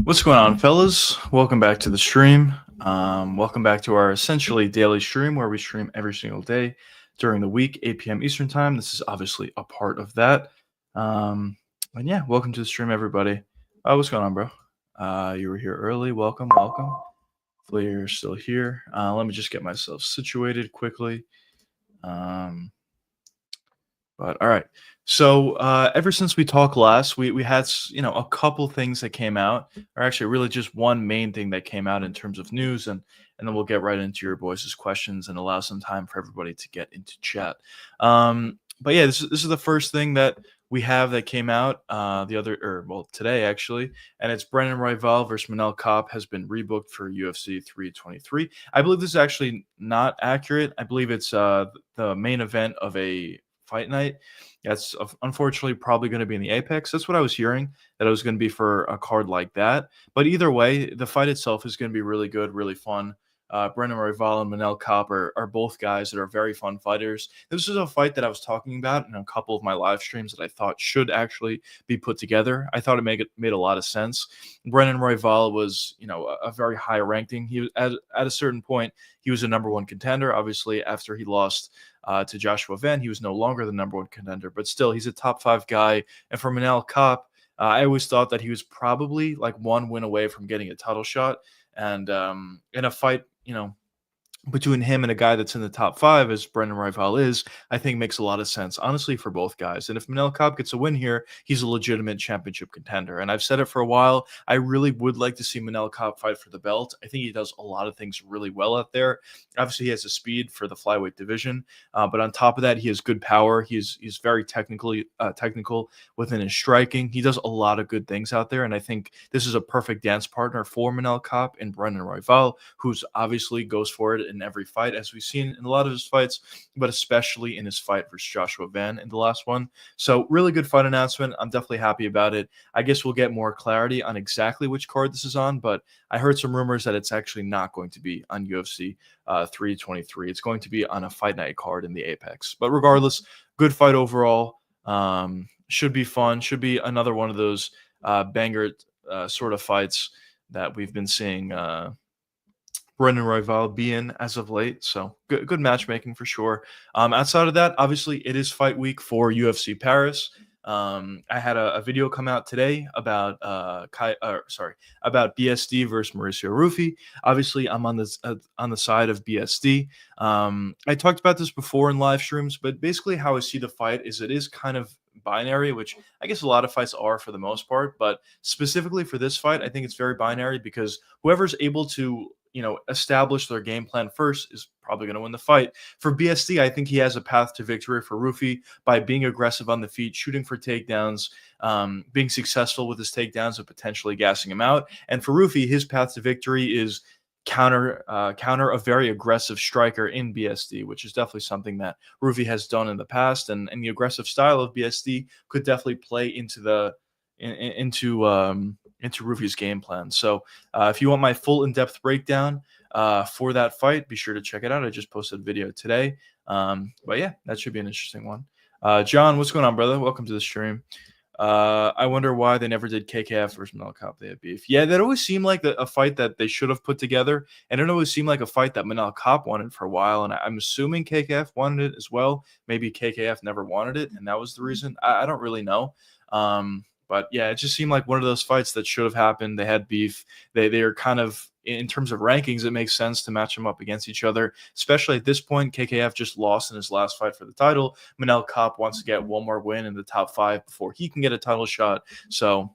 What's going on, fellas? Welcome back to the stream. Welcome back to our essentially daily stream where we stream every single day during the week, 8 p.m. Eastern time. This is obviously a part of that. And yeah, welcome to the stream, everybody. What's going on, bro? You were here early. Welcome, welcome. Hopefully you're still here. Let me just get myself situated quickly. Um, but all right. So ever since we talked last, we had a couple things that came out, or actually really just one main thing that came out in terms of news, and then we'll get right into your boys' questions and allow some time for everybody to get into chat. But yeah, this is the first thing that we have that came out today actually, and it's Brendan Royval versus Manel Kape has been rebooked for UFC 323. I believe this is actually not accurate. I believe it's the main event of a fight night. That's unfortunately probably going to be in the Apex. That's what I was hearing, that it was going to be for a card like that. But either way, the fight itself is going to be really good, really fun. Brendan Royval and Manel Kape are both guys that are very fun fighters. This is a fight that I was talking about in a couple of my live streams that I thought should actually be put together. I thought it made a lot of sense. Brendan Royval was, a very high ranking. He was at a certain point, he was a number one contender. Obviously, after he lost to Joshua Van, he was no longer the number one contender, but still, he's a top five guy. And for Manel Kape, I always thought that he was probably like one win away from getting a title shot. And in a fight, between him and a guy that's in the top five, as Brendan Royval is, I think makes a lot of sense, honestly, for both guys. And if Manel Kape gets a win here, he's a legitimate championship contender. And I've said it for a while. I really would like to see Manel Kape fight for the belt. I think he does a lot of things really well out there. Obviously, he has the speed for the flyweight division, but on top of that, he has good power. He's very technical within his striking. He does a lot of good things out there, and I think this is a perfect dance partner for Manel Kape and Brendan Royval, who's obviously goes for it in every fight, as we've seen in a lot of his fights, but especially in his fight versus Joshua Van in the last one. So really good fight announcement. I'm definitely happy about it. I guess we'll get more clarity on exactly which card this is on, but I heard some rumors that it's actually not going to be on UFC 323. It's going to be on a fight night card in the Apex. But regardless, good fight overall. Should be fun. Should be another one of those banger sort of fights that we've been seeing Brendan Royval be in as of late. So good matchmaking for sure. Outside of that, obviously it is fight week for UFC Paris. I had a video come out today about about BSD versus Mauricio Rufy. Obviously, I'm on the side of BSD. I talked about this before in live streams, but basically how I see the fight is it is kind of binary, which I guess a lot of fights are for the most part, but specifically for this fight, I think it's very binary because whoever's able to establish their game plan first is probably going to win the fight. For BSD, I think he has a path to victory for Rufy by being aggressive on the feet, shooting for takedowns, being successful with his takedowns and potentially gassing him out. And for Rufy, his path to victory is counter a very aggressive striker in BSD, which is definitely something that Rufy has done in the past, and the aggressive style of BSD could definitely play into Rufy's game plan. So if you want my full in-depth breakdown for that fight, be sure to check it out. I just posted a video today. But yeah, that should be an interesting one. John, what's going on, brother? Welcome to the stream. I wonder why they never did KKF versus Manel Kape. They had beef. Yeah, that always seemed like a fight that they should have put together, and it always seemed like a fight that Manel Kape wanted for a while. And I'm assuming KKF wanted it as well. Maybe KKF never wanted it, and that was the reason. I don't really know. But yeah, it just seemed like one of those fights that should have happened. They had beef. They are kind of, in terms of rankings, it makes sense to match them up against each other, especially at this point. KKF just lost in his last fight for the title. Manel Kape wants to get one more win in the top five before he can get a title shot. So,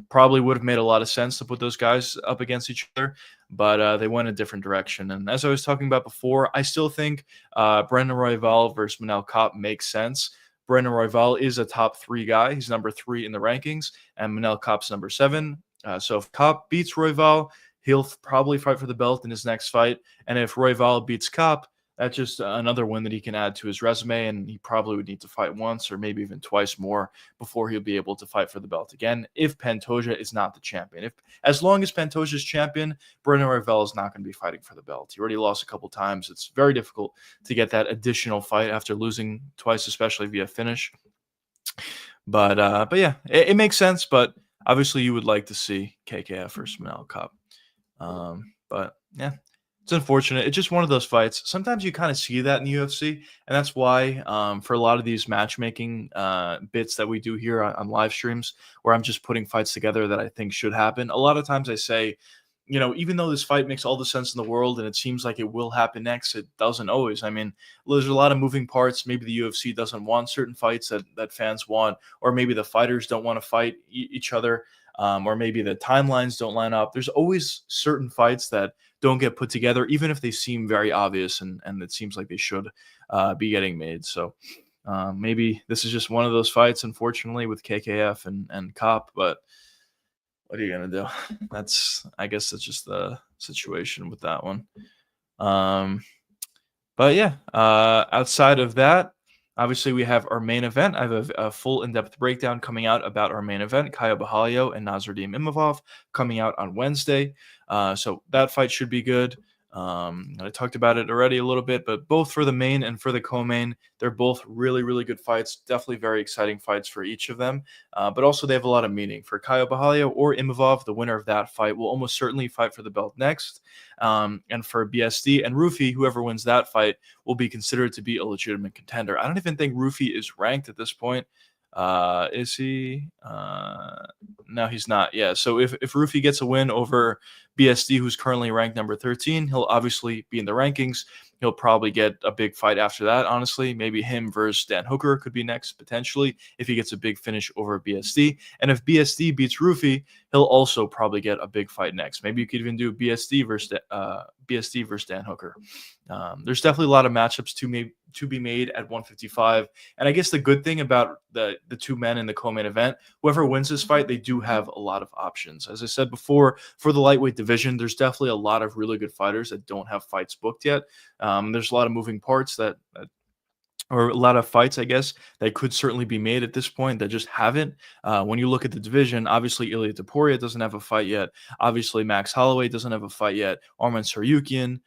probably would have made a lot of sense to put those guys up against each other, but they went a different direction. And as I was talking about before, I still think Brendan Royval versus Manel Kape makes sense. Brendan Royval is a top three guy. He's number 3 in the rankings, and Manel Kape's number 7. So if Kape beats Royval, he'll probably fight for the belt in his next fight. And if Royval beats Kape, that's just another win that he can add to his resume, and he probably would need to fight once or maybe even twice more before he'll be able to fight for the belt again if Pantoja is not the champion. As long as Pantoja is champion, Brendan Royval is not going to be fighting for the belt. He already lost a couple times. It's very difficult to get that additional fight after losing twice, especially via finish. But yeah, it makes sense, but Obviously, you would like to see KKF versus Manel Kape. But yeah, it's unfortunate. It's just one of those fights. Sometimes you kind of see that in the UFC, and that's why for a lot of these matchmaking bits that we do here on live streams, where I'm just putting fights together that I think should happen. A lot of times I say, even though this fight makes all the sense in the world and it seems like it will happen next, it doesn't always. I mean, there's a lot of moving parts. Maybe the UFC doesn't want certain fights that fans want, or maybe the fighters don't want to fight each other, or maybe the timelines don't line up. There's always certain fights that don't get put together, even if they seem very obvious and it seems like they should be getting made. So maybe this is just one of those fights, unfortunately, with KKF and Cop, but what are you gonna do? I guess that's just the situation with that one. Um, but yeah, outside of that, obviously we have our main event. I have a full in-depth breakdown coming out about our main event, Kaya Bahalio and Nasruddin Imavov, coming out on Wednesday. So that fight should be good. I talked about it already a little bit, but both for the main and for the co-main, they're both really, really good fights. Definitely very exciting fights for each of them. But also they have a lot of meaning. For Kaya Bahalio or Imavov, the winner of that fight will almost certainly fight for the belt next. And for BSD and Rufi, whoever wins that fight will be considered to be a legitimate contender. I don't even think Rufi is ranked at this point. Is he? No, he's not. Yeah. So if Rufi gets a win over BSD, who's currently ranked number 13, he'll obviously be in the rankings. He'll probably get a big fight after that, honestly. Maybe him versus Dan Hooker could be next, potentially, if he gets a big finish over BSD. And if BSD beats Rufi, he'll also probably get a big fight next. Maybe you could even do BSD versus Dan Hooker. There's definitely a lot of matchups to be made at 155. And I guess the good thing about the two men in the co-main event, whoever wins this fight, they do have a lot of options. As I said before, for the lightweight division, there's definitely a lot of really good fighters that don't have fights booked yet. There's a lot of moving parts or a lot of fights, I guess, that could certainly be made at this point that just haven't. When you look at the division, obviously Ilya Topuria doesn't have a fight yet. Obviously Max Holloway doesn't have a fight yet. Arman Saryukian,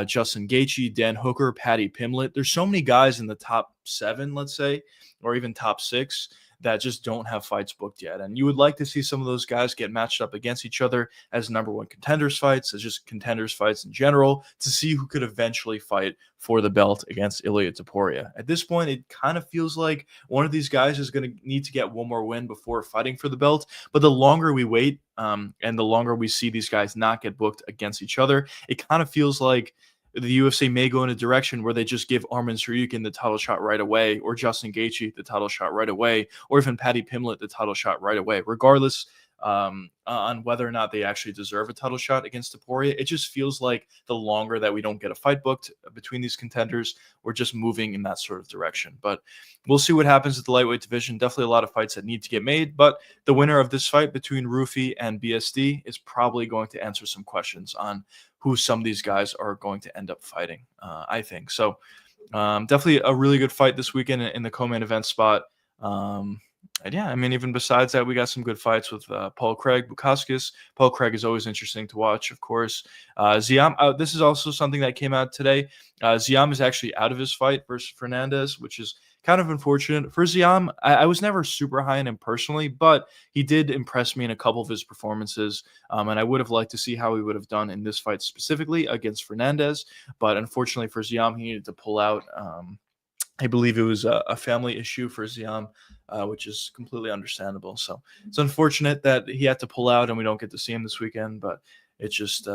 Justin Gaethje, Dan Hooker, Paddy Pimblett. There's so many guys in the top 7, let's say, or even top 6 that just don't have fights booked yet. And you would like to see some of those guys get matched up against each other as number one contenders fights, as just contenders fights in general, to see who could eventually fight for the belt against Ilya Topuria. At this point, it kind of feels like one of these guys is going to need to get one more win before fighting for the belt. But the longer we wait, and the longer we see these guys not get booked against each other, it kind of feels like the UFC may go in a direction where they just give Arman Saryukian the title shot right away, or Justin Gaethje the title shot right away, or even Paddy Pimblett the title shot right away, regardless on whether or not they actually deserve a title shot against Topuria. It just feels like the longer that we don't get a fight booked between these contenders, we're just moving in that sort of direction. But we'll see what happens at the lightweight division. Definitely a lot of fights that need to get made, but the winner of this fight between Rufi and BSD is probably going to answer some questions on who some of these guys are going to end up fighting, I think. So definitely a really good fight this weekend in the co-main event spot. And yeah, I mean, even besides that, we got some good fights with Paul Craig, Bukauskas. Paul Craig is always interesting to watch, of course. Ziam, this is also something that came out today. Ziam is actually out of his fight versus Fernandez, which is kind of unfortunate. For Ziam, I was never super high on him personally, but he did impress me in a couple of his performances. And I would have liked to see how he would have done in this fight specifically against Fernandez. But unfortunately for Ziam, he needed to pull out. I believe it was a family issue for Ziam, which is completely understandable. So it's unfortunate that he had to pull out and we don't get to see him this weekend, but it's just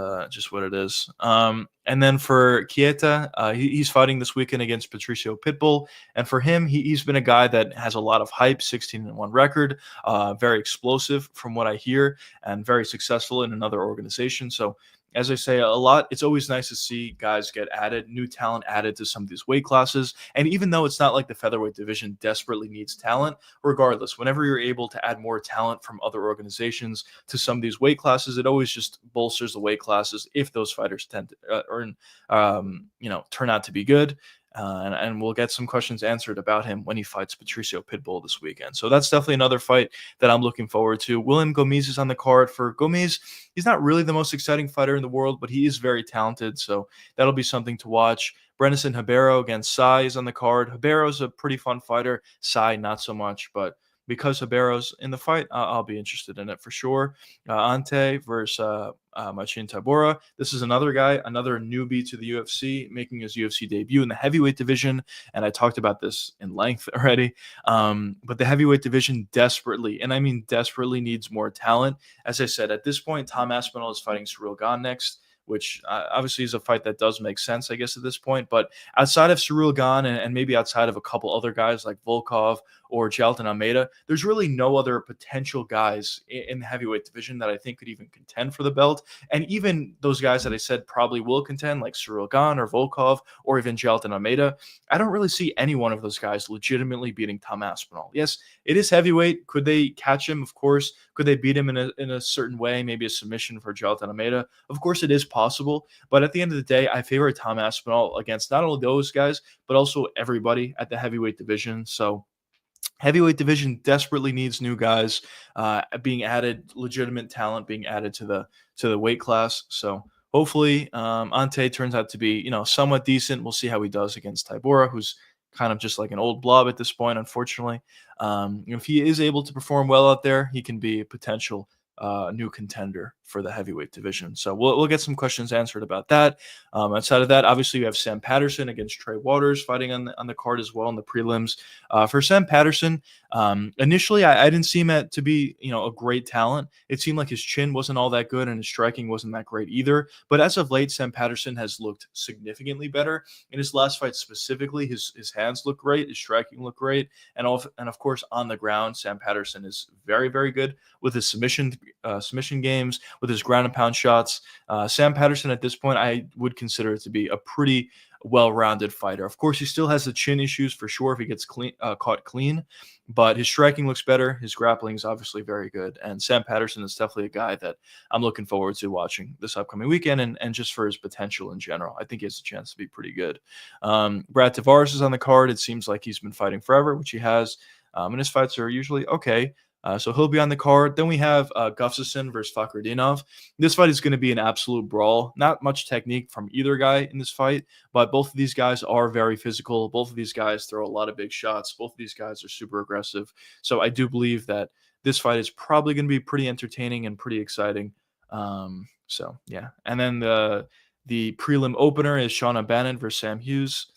what it is. And then for Kieta, he's fighting this weekend against Patricio Pitbull. And for him, he's been a guy that has a lot of hype, 16-1 record, very explosive from what I hear, and very successful in another organization. So as I say a lot, it's always nice to see guys get added, new talent added to some of these weight classes. And even though it's not like the featherweight division desperately needs talent, regardless, whenever you're able to add more talent from other organizations to some of these weight classes, it always just bolsters the weight classes if those fighters tend to turn out to be good. And we'll get some questions answered about him when he fights Patricio Pitbull this weekend. So that's definitely another fight that I'm looking forward to. William Gomes is on the card. For Gomes, he's not really the most exciting fighter in the world, but he is very talented. So that'll be something to watch. Brenison Ribeiro against Sai is on the card. Ribeiro is a pretty fun fighter. Sai, not so much. But because Habero's in the fight, I'll be interested in it for sure. Ante versus Machin Tabora. This is another guy, another newbie to the UFC, making his UFC debut in the heavyweight division. And I talked about this in length already. But the heavyweight division desperately, and I mean desperately, needs more talent. As I said, at this point, Tom Aspinall is fighting Cyril Gane next, which obviously is a fight that does make sense, I guess, at this point. But outside of Cyril Gane and maybe outside of a couple other guys like Volkov or Jalton Almeida, there's really no other potential guys in the heavyweight division that I think could even contend for the belt. And even those guys that I said probably will contend, like Cyril Gane or Volkov or even Jalton Almeida, I don't really see any one of those guys legitimately beating Tom Aspinall. Yes, it is heavyweight. Could they catch him? Of course. Could they beat him in a certain way? Maybe a submission for Jalton Almeida. Of course, it is possible. But at the end of the day, I favor Tom Aspinall against not only those guys, but also everybody at the heavyweight division. So heavyweight division desperately needs new guys being added, legitimate talent being added to the weight class. So hopefully Ante turns out to be somewhat decent. We'll see how he does against Tybura, who's kind of just like an old blob at this point, unfortunately. If he is able to perform well out there, he can be a potential new contender for the heavyweight division. So we'll get some questions answered about that. Outside of that, obviously we have Sam Patterson against Trey Waters fighting on the card as well in the prelims. For Sam Patterson, initially I didn't see him to be a great talent. It seemed like his chin wasn't all that good and his striking wasn't that great either. But as of late, Sam Patterson has looked significantly better. In his last fight specifically, his hands look great, his striking looked great, and of course on the ground, Sam Patterson is very, very good with his submission games, with his ground and pound shots. Sam Patterson at this point, I would consider it to be a pretty well-rounded fighter. Of course, he still has the chin issues for sure if he gets caught clean, but his striking looks better. His grappling is obviously very good, and Sam Patterson is definitely a guy that I'm looking forward to watching this upcoming weekend, and just for his potential in general. I think he has a chance to be pretty good. Brad Tavares is on the card. It seems like he's been fighting forever, which he has, and his fights are usually okay. So he'll be on the card. Then we have Gustafsson versus Fakhretdinov. This fight is going to be an absolute brawl. Not much technique from either guy in this fight, but both of these guys are very physical. Both of these guys throw a lot of big shots. Both of these guys are super aggressive. So I do believe that this fight is probably going to be pretty entertaining and pretty exciting. So yeah. And then the prelim opener is Sean O'Bannon versus Sam Hughes.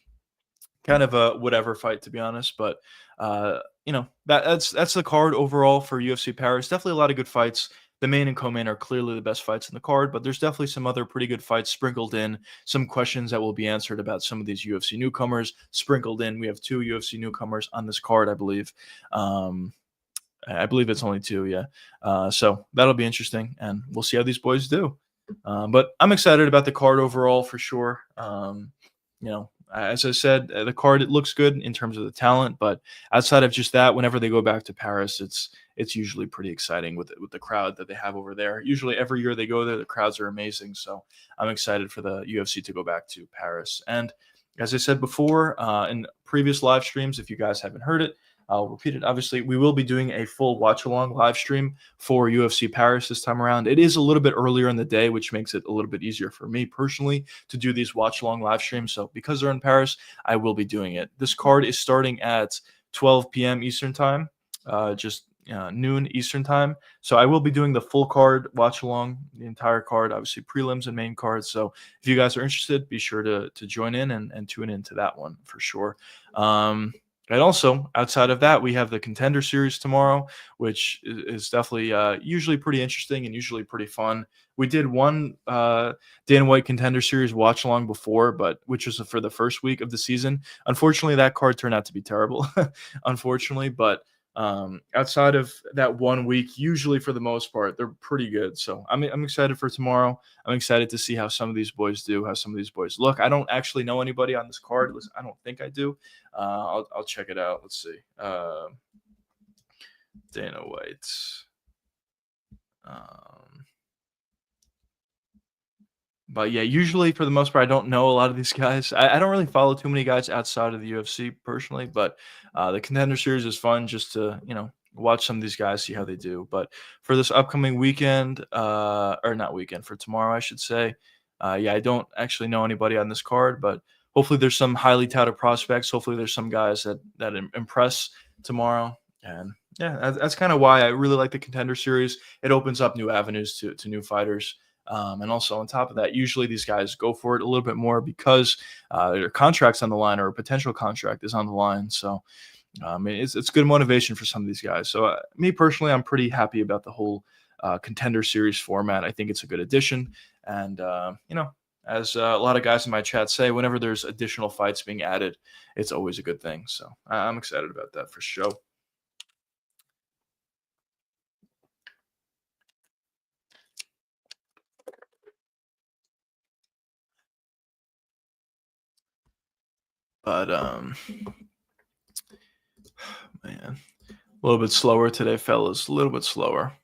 Kind of a whatever fight, to be honest, but that's the card overall for UFC Paris. Definitely a lot of good fights. The main and co-main are clearly the best fights in the card, but there's definitely some other pretty good fights sprinkled in. Some questions that will be answered about some of these UFC newcomers sprinkled in. We have 2 UFC newcomers on this card, I believe. I believe it's only 2, yeah. So that'll be interesting, and we'll see how these boys do. But I'm excited about the card overall for sure. As I said, the card, it looks good in terms of the talent, but outside of just that, whenever they go back to Paris, it's usually pretty exciting with the crowd that they have over there. Usually every year they go there, the crowds are amazing. So I'm excited for the UFC to go back to Paris. And as I said before in previous live streams, if you guys haven't heard it, I'll repeat it. Obviously, we will be doing a full watch-along live stream for UFC Paris this time around. It is a little bit earlier in the day, which makes it a little bit easier for me personally to do these watch-along live streams. So because they're in Paris, I will be doing it. This card is starting at 12 p.m. Eastern time, just noon Eastern time. So I will be doing the full card watch-along, the entire card, obviously prelims and main cards. So if you guys are interested, be sure to join in and tune into that one for sure. And also, outside of that, we have the Contender Series tomorrow, which is definitely usually pretty interesting and usually pretty fun. We did one Dana White Contender Series watch along before, but which was for the first week of the season. Unfortunately, that card turned out to be terrible, unfortunately. But outside of that 1 week, usually for the most part, they're pretty good. So I'm excited for tomorrow. I'm excited to see how some of these boys do, how some of these boys look. I don't actually know anybody on this card. I don't think I do. I'll check it out. Let's see. Dana White. But yeah, usually for the most part, I don't know a lot of these guys. I don't really follow too many guys outside of the UFC personally, but the Contender Series is fun just to, watch some of these guys, see how they do. But for this upcoming weekend, or not weekend, for tomorrow, I should say, I don't actually know anybody on this card, but hopefully there's some highly touted prospects. Hopefully there's some guys that impress tomorrow. And Yeah, that's kind of why I really like the Contender Series. It opens up new avenues to new fighters. And also on top of that, usually these guys go for it a little bit more because their contract's on the line or a potential contract is on the line. So it's good motivation for some of these guys. So me personally, I'm pretty happy about the whole Contender Series format. I think it's a good addition, and as a lot of guys in my chat say, whenever there's additional fights being added, it's always a good thing. So I'm excited about that for sure. But man, a little bit slower today, fellas. A little bit slower.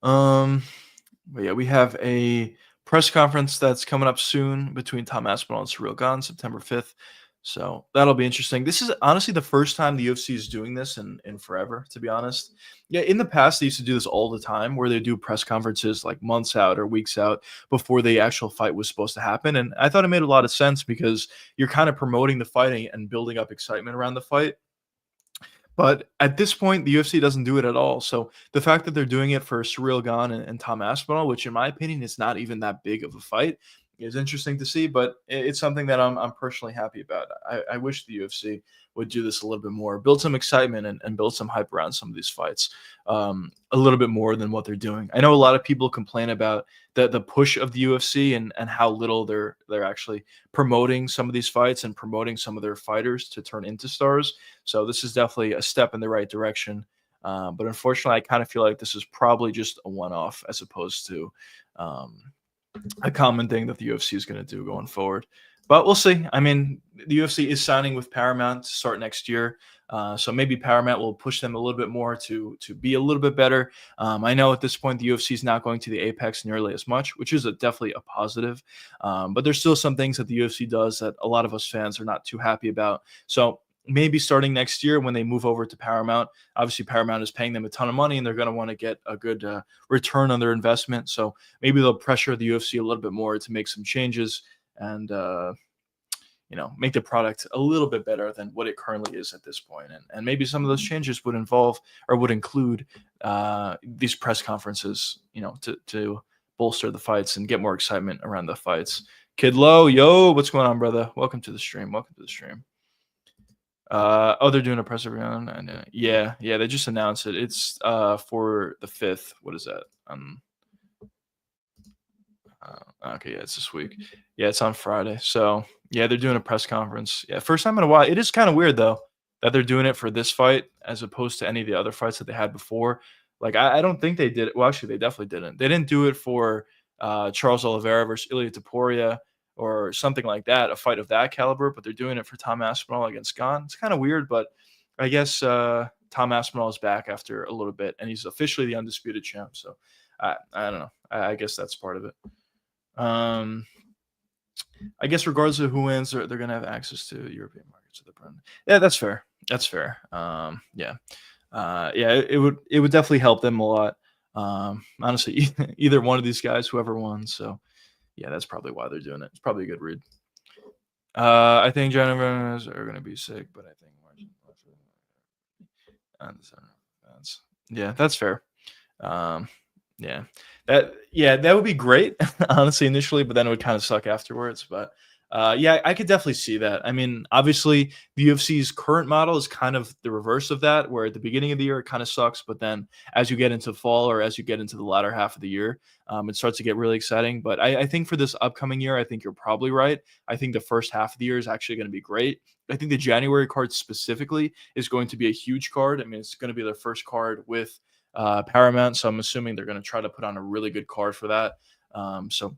Um, but yeah, we have a press conference that's coming up soon between Tom Aspinall and Surreal Gone, September 5th. So that'll be interesting. This is honestly the first time the UFC is doing this in forever, to be honest. Yeah, in the past, they used to do this all the time where they do press conferences like months out or weeks out before the actual fight was supposed to happen. And I thought it made a lot of sense because you're kind of promoting the fighting and building up excitement around the fight. But at this point, the UFC doesn't do it at all. So the fact that they're doing it for Surreal Gone and Tom Aspinall, which in my opinion is not even that big of a fight, is interesting to see. But it's something that I'm personally happy about. I wish the UFC would do this a little bit more, build some excitement and build some hype around some of these fights, a little bit more than what they're doing. I know a lot of people complain about the push of the UFC and how little they're actually promoting some of these fights and promoting some of their fighters to turn into stars. So this is definitely a step in the right direction. But unfortunately, I kind of feel like this is probably just a one-off as opposed to um, a common thing that the UFC is going to do going forward. But we'll see. I mean, the UFC is signing with Paramount to start next year. So maybe Paramount will push them a little bit more to be a little bit better. I know at this point the UFC is not going to the Apex nearly as much, which is definitely a positive. But there's still some things that the UFC does that a lot of us fans are not too happy about. So maybe starting next year when they move over to Paramount, obviously Paramount is paying them a ton of money and they're going to want to get a good return on their investment. So maybe they'll pressure the UFC a little bit more to make some changes and make the product a little bit better than what it currently is at this point. And maybe some of those changes would involve or would include these press conferences, to bolster the fights and get more excitement around the fights. Kid Low, yo, what's going on, brother? Welcome to the stream. Welcome to the stream. Oh, they're doing a press round, and yeah, they just announced it. It's for the 5th. What is that? Okay, yeah, it's this week. Yeah, it's on Friday. So yeah, they're doing a press conference. Yeah, first time in a while. It is kind of weird though that they're doing it for this fight as opposed to any of the other fights that they had before. Like I don't think they did it. Well, actually, they definitely didn't. They didn't do it for Charles Oliveira versus Ilya Taporia or something like that, a fight of that caliber. But they're doing it for Tom Aspinall against Gane. It's kind of weird, but I guess Tom Aspinall is back after a little bit, and he's officially the undisputed champ. So I don't know. I guess that's part of it. Um, I guess regardless of who wins, they're gonna have access to European markets at the brand. Yeah, that's fair. That's fair. Yeah, yeah, it would definitely help them a lot. Honestly, either one of these guys, whoever won. So yeah, that's probably why they're doing it. It's probably a good read. I think Jennifer's are gonna be sick, but I think Margin. That's yeah, that's fair. Um, yeah, that would be great, honestly, initially, but then it would kind of suck afterwards. But yeah, I could definitely see that. I mean, obviously, the UFC's current model is kind of the reverse of that, where at the beginning of the year it kind of sucks, but then as you get into fall or as you get into the latter half of the year, it starts to get really exciting. But I think for this upcoming year, I think you're probably right. I think the first half of the year is actually going to be great. I think the January card specifically is going to be a huge card. I mean, it's going to be their first card with Paramount. So I'm assuming they're going to try to put on a really good card for that. So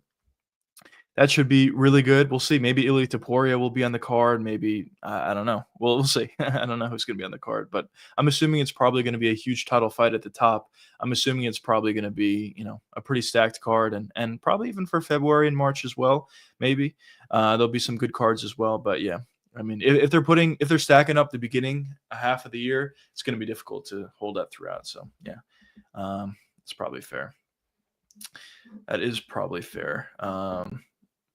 that should be really good. We'll see. Maybe Ilya Taporia will be on the card. Maybe I don't know. We'll see. I don't know who's going to be on the card, but I'm assuming it's probably going to be a huge title fight at the top. I'm assuming it's probably going to be a pretty stacked card, and probably even for February and March as well. Maybe there'll be some good cards as well. But yeah, I mean, if they're stacking up the beginning a half of the year, it's going to be difficult to hold that throughout. So yeah, it's probably fair. That is probably fair.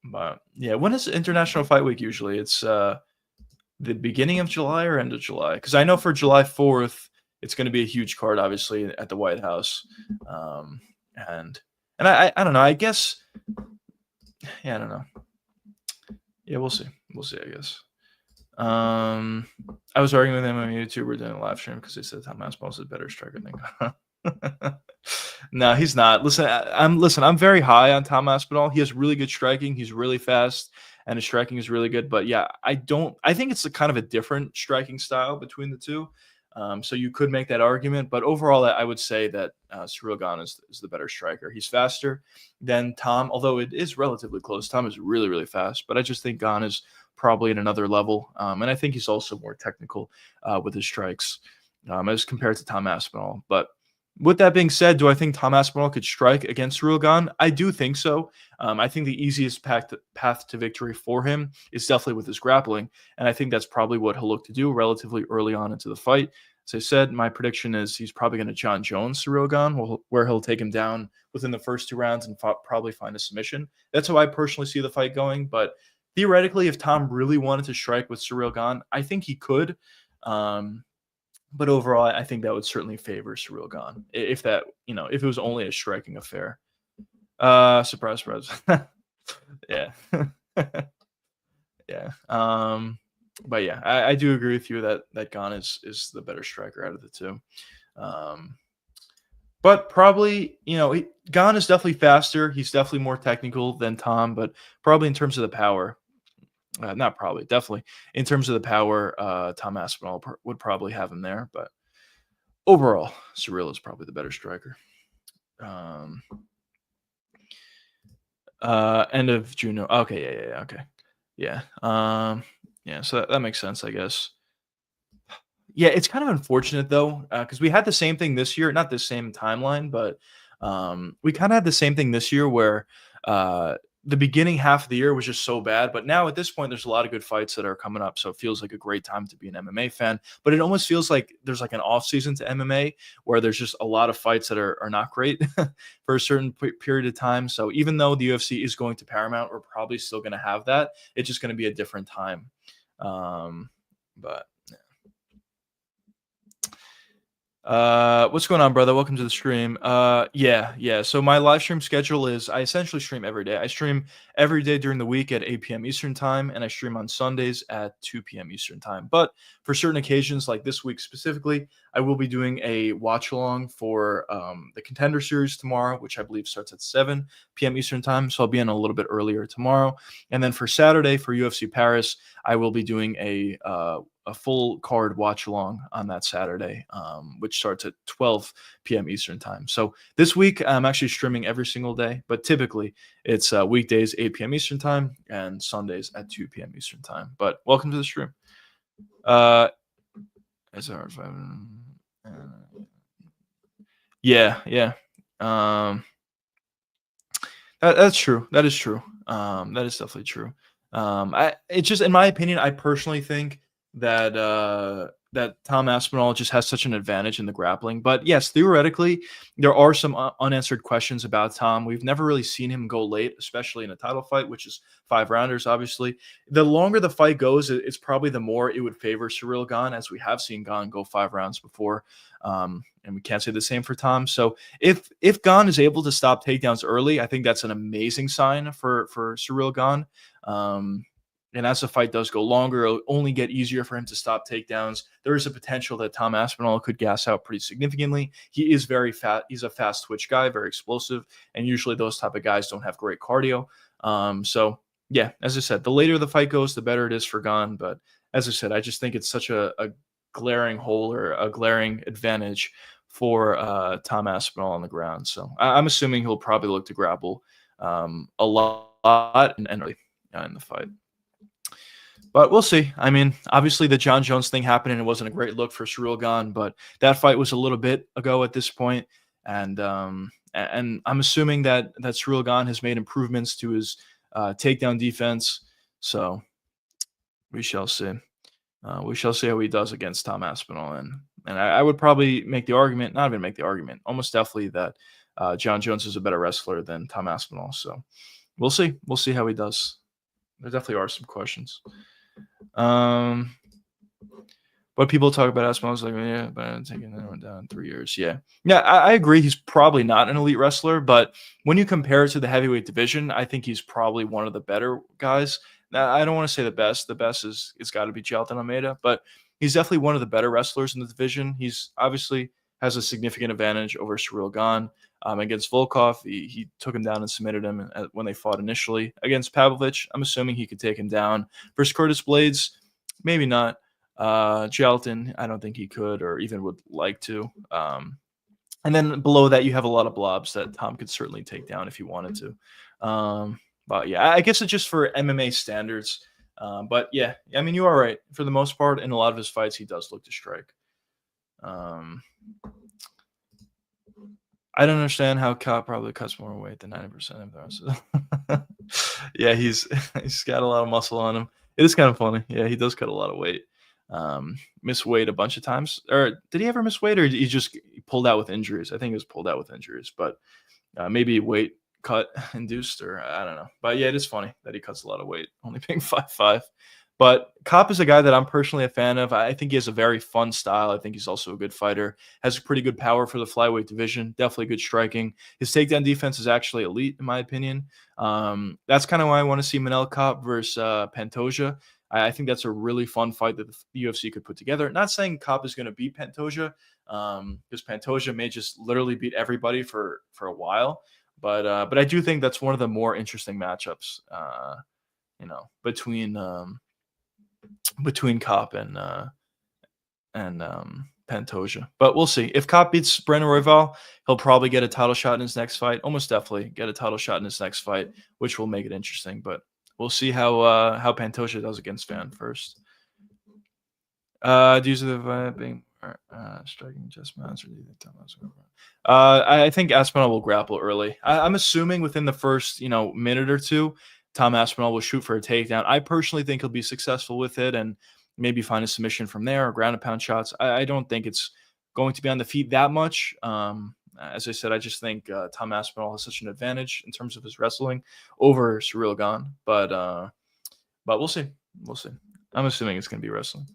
But yeah, when is International Fight Week usually? It's The beginning of July or end of July? Because I know for July 4th, it's going to be a huge card, obviously, at the White House. Um, and I don't know. I guess, yeah, I don't know. Yeah, we'll see. We'll see, I guess. Um, I was arguing with him on YouTube. We're doing a live stream because they said Tom Aspinall is a better striker than No, he's not. Listen. I'm very high on Tom Aspinall. He has really good striking. He's really fast, and his striking is really good. But yeah, I don't. I think it's a kind of a different striking style between the two. So you could make that argument, but overall, I would say that Cyril Gane is the better striker. He's faster than Tom, although it is relatively close. Tom is really, really fast, but I just think Gane is probably at another level, and I think he's also more technical with his strikes as compared to Tom Aspinall. But with that being said, do I think Tom Aspinall could strike against Cyril Gane? I do think so. I think the easiest path to victory for him is definitely with his grappling, and I think that's probably what he'll look to do relatively early on into the fight. As I said, my prediction is he's probably going to John Jones Cyril Gane, where he'll take him down within the first 2 rounds and probably find a submission. That's how I personally see the fight going. But theoretically, if Tom really wanted to strike with Cyril Gane, I think he could. But overall, I think that would certainly favor Cyril Gane if that, if it was only a striking affair. Surprise, surprise. Yeah. Yeah. But yeah, I do agree with you that Gane is the better striker out of the two. Um, but probably, Gane is definitely faster. He's definitely more technical than Tom, but probably in terms of the power, not probably, definitely in terms of the power, Tom Aspinall would probably have him there. But overall, Cyril is probably the better striker. Um, End of June. Okay, yeah, okay, yeah. Yeah. So that makes sense, I guess. Yeah, it's kind of unfortunate though, because we had the same thing this year, not the same timeline, but we kind of had the same thing this year where uh, the beginning half of the year was just so bad. But now at this point, there's a lot of good fights that are coming up, so it feels like a great time to be an MMA fan. But it almost feels like there's like an off season to MMA where there's just a lot of fights that are not great for a certain period of time. So even though the UFC is going to Paramount, we're probably still going to have that. It's just going to be a different time. But what's going on, brother? Welcome to the stream. Yeah. So my live stream schedule is I essentially stream every day. I stream every day during the week at 8 p.m. Eastern time, and I stream on Sundays at 2 p.m. Eastern time. But for certain occasions, like this week specifically, I will be doing a watch along for the Contender Series tomorrow, which I believe starts at 7 p.m. Eastern time. So I'll be in a little bit earlier tomorrow. And then for Saturday for UFC Paris, I will be doing a full card watch along on that Saturday, which starts at 12 p.m. Eastern time. So this week I'm actually streaming every single day, but typically it's weekdays 8 p.m. Eastern time and Sundays at 2 p.m. Eastern time. But welcome to the stream. Yeah. That's true. That is true. That is definitely true. It's just in my opinion, I personally think that Tom Aspinall just has such an advantage in the grappling. But yes, theoretically, there are some unanswered questions about Tom. We've never really seen him go late, especially in a title fight, which is 5 rounders. Obviously, the longer the fight goes, it's probably the more it would favor Cyril Gane, as we have seen Gane go 5 rounds before. And we can't say the same for Tom. So if Gane is able to stop takedowns early, I think that's an amazing sign for Cyril Gane. And as the fight does go longer, it'll only get easier for him to stop takedowns. There is a potential that Tom Aspinall could gas out pretty significantly. He is very fast. He's a fast twitch guy, very explosive. And usually those type of guys don't have great cardio. So yeah, as I said, the later the fight goes, the better it is for Gane. But as I said, I just think it's such a glaring hole or a glaring advantage for Tom Aspinall on the ground. So I'm assuming he'll probably look to grapple a lot and early in the fight. But we'll see. I mean, obviously the John Jones thing happened and it wasn't a great look for Cyril Gane, but that fight was a little bit ago at this point. And I'm assuming that Cyril Gane has made improvements to his takedown defense. So we shall see. We shall see how he does against Tom Aspinall. And I would probably make the argument, not even make the argument, almost definitely that John Jones is a better wrestler than Tom Aspinall. So we'll see. We'll see how he does. There definitely are some questions. But people talk about Aspinall, I was like, yeah, but I'm taking that one down in 3 years. Yeah. Yeah, I agree. He's probably not an elite wrestler, but when you compare it to the heavyweight division, I think he's probably one of the better guys. Now, I don't want to say the best. The best is it's got to be Jailton Almeida, but he's definitely one of the better wrestlers in the division. He's obviously has a significant advantage over Cyril Gahn. Against Volkov, he took him down and submitted him when they fought initially. Against Pavlovich, I'm assuming he could take him down. Versus Curtis Blades, maybe not. Jalton, I don't think he could or even would like to. And then below that, you have a lot of blobs that Tom could certainly take down if he wanted to. But yeah, I guess it's just for MMA standards. But yeah, I mean, you are right. For the most part, in a lot of his fights, he does look to strike. Um, I don't understand how Kape probably cuts more weight than 90% of the rest. Yeah, he's got a lot of muscle on him. It is kind of funny. Yeah, he does cut a lot of weight. Miss weight a bunch of times, or did he ever miss weight, or he just pulled out with injuries? I think he was pulled out with injuries, but maybe weight cut induced, or I don't know. But yeah, it is funny that he cuts a lot of weight, only being 5'5". But Kopp is a guy that I'm personally a fan of. I think he has a very fun style. I think he's also a good fighter. Has pretty good power for the flyweight division. Definitely good striking. His takedown defense is actually elite, in my opinion. That's kind of why I want to see Manel Kopp versus Pantoja. I think that's a really fun fight that the UFC could put together. Not saying Kopp is going to beat Pantoja, because Pantoja may just literally beat everybody for a while. But I do think that's one of the more interesting matchups. Between Kopp and Pantoja. But we'll see. If Kopp beats Brandon Royval, he'll probably get a title shot in his next fight. Almost definitely get a title shot in his next fight, which will make it interesting. But we'll see how Pantoja does against Fan first. Do you see the vibe being striking just mounts, or do you think Thomas? I think Aspinall will grapple early. I'm assuming within the first minute or two, Tom Aspinall will shoot for a takedown. I personally think he'll be successful with it and maybe find a submission from there or ground and pound shots. I don't think it's going to be on the feet that much. As I said, I just think Tom Aspinall has such an advantage in terms of his wrestling over Cyril Gahn. But we'll see. We'll see. I'm assuming it's going to be wrestling.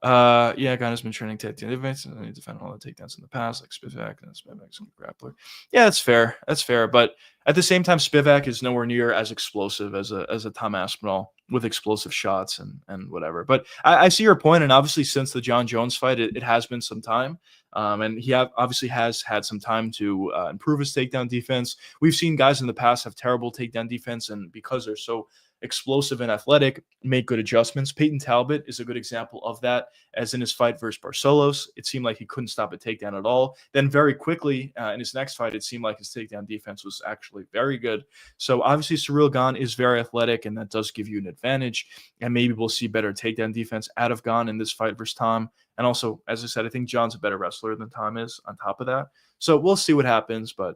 Yeah, Gunn has been training takedown defense and he defended all the takedowns in the past, like Spivak and Spivak's a good grappler. Yeah, that's fair. That's fair. But at the same time, Spivak is nowhere near as explosive as a Tom Aspinall with explosive shots and whatever. But I see your point, and obviously since the John Jones fight, it has been some time. And he obviously has had some time to improve his takedown defense. We've seen guys in the past have terrible takedown defense, and because they're so explosive and athletic, make good adjustments. Peyton Talbot is a good example of that, as in his fight versus Barcelos, it seemed like he couldn't stop a takedown at all. Then very quickly in his next fight, it seemed like his takedown defense was actually very good. So obviously Cyril Gahn is very athletic, and that does give you an advantage. And maybe we'll see better takedown defense out of Gahn in this fight versus Tom. And also, as I said, I think John's a better wrestler than Tom is on top of that. So we'll see what happens, but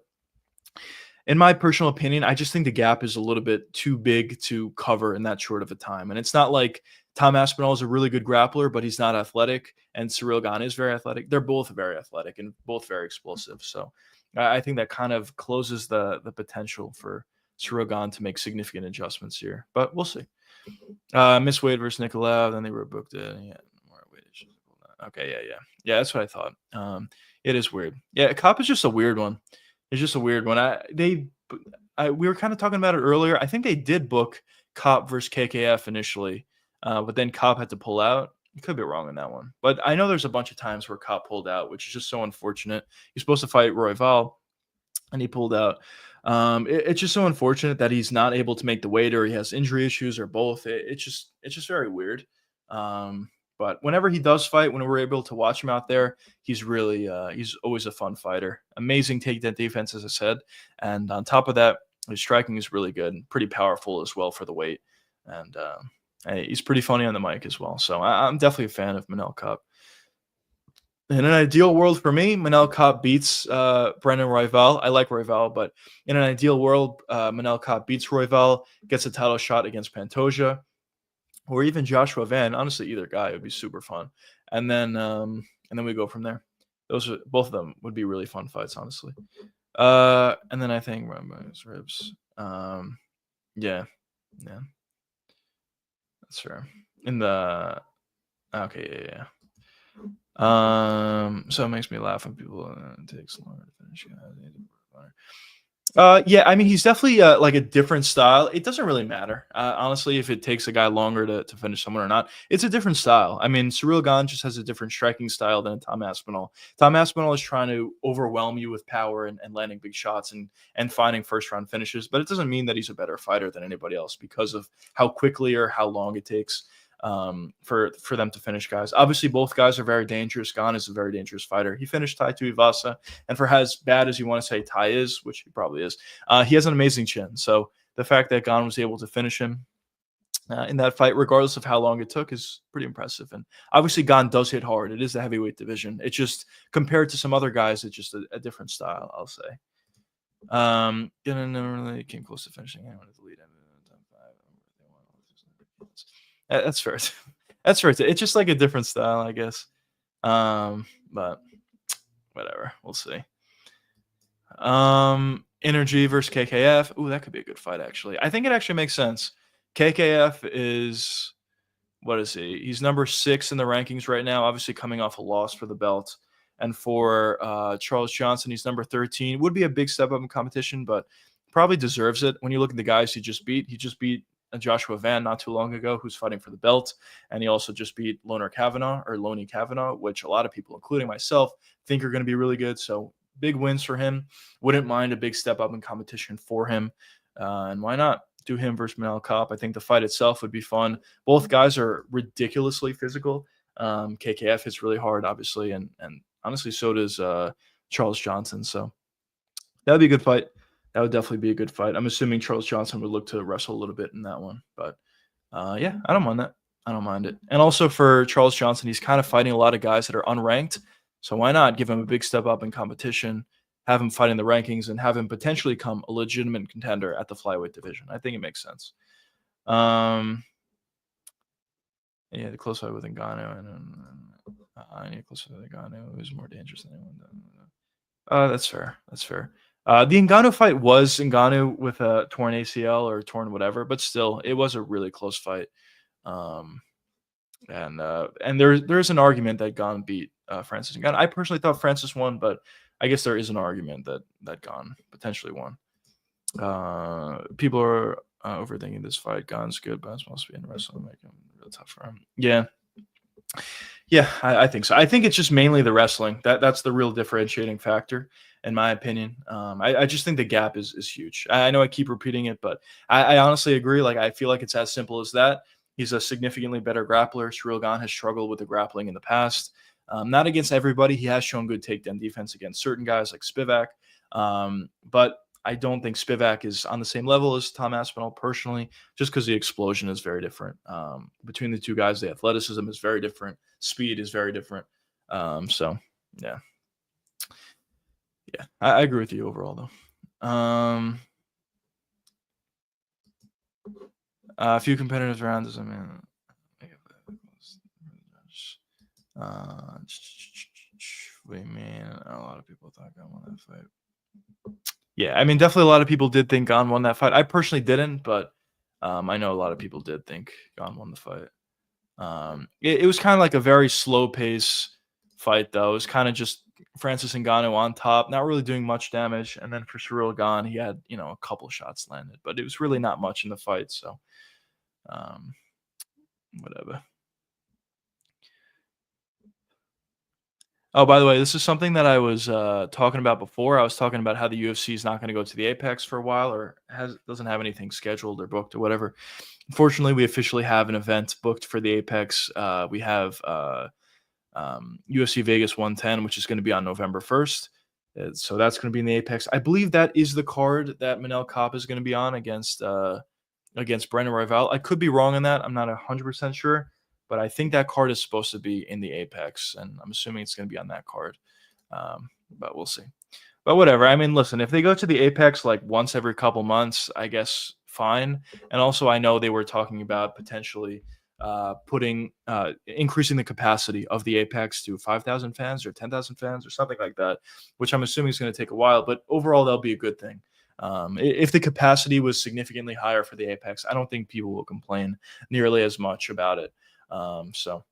in my personal opinion, I just think the gap is a little bit too big to cover in that short of a time. And it's not like Tom Aspinall is a really good grappler, but he's not athletic, and Cyril Gahn is very athletic. They're both very athletic and both very explosive. So I think that kind of closes the potential for Cyril Gahn to make significant adjustments here. But we'll see. Miss Wade versus Nicolau, then they were booked it. Yeah, more weight issues. Okay, yeah. That's what I thought. It is weird. Yeah, Cop is just a weird one. It's just a weird one. We were kind of talking about it earlier. I think they did book Cop versus KKF initially, but then Cop had to pull out. You could be wrong on that one, but I know there's a bunch of times where Cop pulled out, which is just so unfortunate. He's supposed to fight Royval, and he pulled out. It's just so unfortunate that he's not able to make the weight, or he has injury issues, or both. It's just very weird. But whenever he does fight, when we're able to watch him out there, he's really he's always a fun fighter. Amazing takedown defense, as I said, and on top of that, his striking is really good and pretty powerful as well for the weight. And he's pretty funny on the mic as well. So I'm definitely a fan of Manel Kape. In an ideal world for me, Manel Kape beats Brandon Royval. I like Royval, but in an ideal world, Manel Kape beats Royval, gets a title shot against Pantoja, or even Joshua Van. Honestly, either guy would be super fun. And then we go from there. Both of them would be really fun fights, honestly. And then I think ribs. Yeah, that's fair. Okay, yeah. So it makes me laugh when people it takes longer to finish. Yeah, I mean, he's definitely like a different style. It doesn't really matter, honestly, if it takes a guy longer to finish someone or not. It's a different style. I mean, Cyril Gahn just has a different striking style than Tom Aspinall. Tom Aspinall is trying to overwhelm you with power and landing big shots and finding first round finishes, but it doesn't mean that he's a better fighter than anybody else because of how quickly or how long it takes for them to finish guys. Obviously, both guys are very dangerous. Gahn is a very dangerous fighter. He finished Tai Tuivasa, and for as bad as you want to say Tai is, which he probably is, he has an amazing chin. So the fact that Gahn was able to finish him in that fight, regardless of how long it took, is pretty impressive. And obviously, Gahn does hit hard. It is the heavyweight division. It's just compared to some other guys, it's just a different style, I'll say. Never really came close to finishing. I wanted to lead him. That's fair. That's fair. It's just like a different style, I guess. But whatever. We'll see. Energy versus KKF. Ooh, that could be a good fight, actually. I think it actually makes sense. KKF is what is he? He's number 6 in the rankings right now, obviously coming off a loss for the belt. And for Charles Johnson, he's number 13. Would be a big step up in competition, but probably deserves it. When you look at the guys he just beat Joshua Van not too long ago, who's fighting for the belt. And he also just beat Loney Kavanaugh, which a lot of people, including myself, think are going to be really good. So big wins for him. Wouldn't mind a big step up in competition for him. And why not do him versus Manel Kape? I think the fight itself would be fun. Both guys are ridiculously physical. KKF hits really hard, obviously, and honestly, so does Charles Johnson. So that would be a good fight. That would definitely be a good fight. I'm assuming Charles Johnson would look to wrestle a little bit in that one, but yeah, I don't mind that. I don't mind it. And also for Charles Johnson, he's kind of fighting a lot of guys that are unranked. So why not give him a big step up in competition, have him fight in the rankings, and have him potentially become a legitimate contender at the flyweight division? I think it makes sense. Yeah, the close fight with Ngannou, and I need a close fight with Ngannou, who's more dangerous than anyone. That's fair. That's fair. The Ngannou fight was Ngannou with a torn ACL or torn whatever, but still, it was a really close fight. Um, and there's an argument that Gane beat Francis Ngannou. I personally thought Francis won, but I guess there is an argument that Gane potentially won. People are overthinking this fight. Gane's good, but it's supposed to be in wrestling, make him real tough for him. Yeah. Yeah, I think so. I think it's just mainly the wrestling. That's the real differentiating factor, in my opinion. I just think the gap is huge. I know I keep repeating it, but I honestly agree. Like, I feel like it's as simple as that. He's a significantly better grappler. Cyril Gane has struggled with the grappling in the past. Not against everybody. He has shown good takedown defense against certain guys like Spivak. But I don't think Spivak is on the same level as Tom Aspinall personally, just because the explosion is very different. Between the two guys, the athleticism is very different. Speed is very different. So, yeah. Yeah, I agree with you overall, though. A few competitive rounds. I mean, what do you mean? A lot of people thought I won that fight. Yeah, I mean, definitely a lot of people did think Gane won that fight. I personally didn't, but I know a lot of people did think Gane won the fight. It was kind of like a very slow pace fight, though. It was kind of just Francis Ngannou on top, not really doing much damage. And then for Cyril Gane, he had, a couple shots landed, but it was really not much in the fight. So, um, whatever. Oh, by the way, this is something that I was talking about before. I was talking about how the UFC is not going to go to the Apex for a while, or doesn't have anything scheduled or booked or whatever. Unfortunately, we officially have an event booked for the Apex. We have UFC Vegas 110, which is going to be on November 1st. So that's going to be in the Apex. I believe that is the card that Manel Kape is going to be on against Brandon Royval. I could be wrong on that. I'm not 100% sure, but I think that card is supposed to be in the Apex, and I'm assuming it's going to be on that card. But we'll see. But whatever. I mean, listen, if they go to the Apex like once every couple months, I guess fine. And also, I know they were talking about potentially increasing the capacity of the Apex to 5,000 fans or 10,000 fans or something like that, which I'm assuming is going to take a while. But overall, that'll be a good thing. If the capacity was significantly higher for the Apex, I don't think people will complain nearly as much about it. So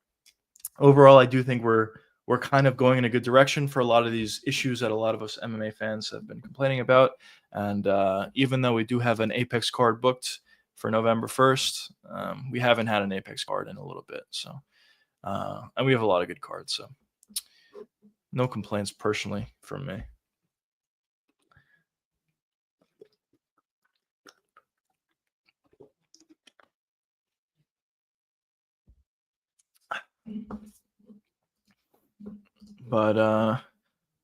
overall, I do think we're we're kind of going in a good direction for a lot of these issues that a lot of us MMA fans have been complaining about. And even though we do have an Apex card booked for November 1st, we haven't had an Apex card in a little bit. So, and we have a lot of good cards. So, no complaints personally from me. But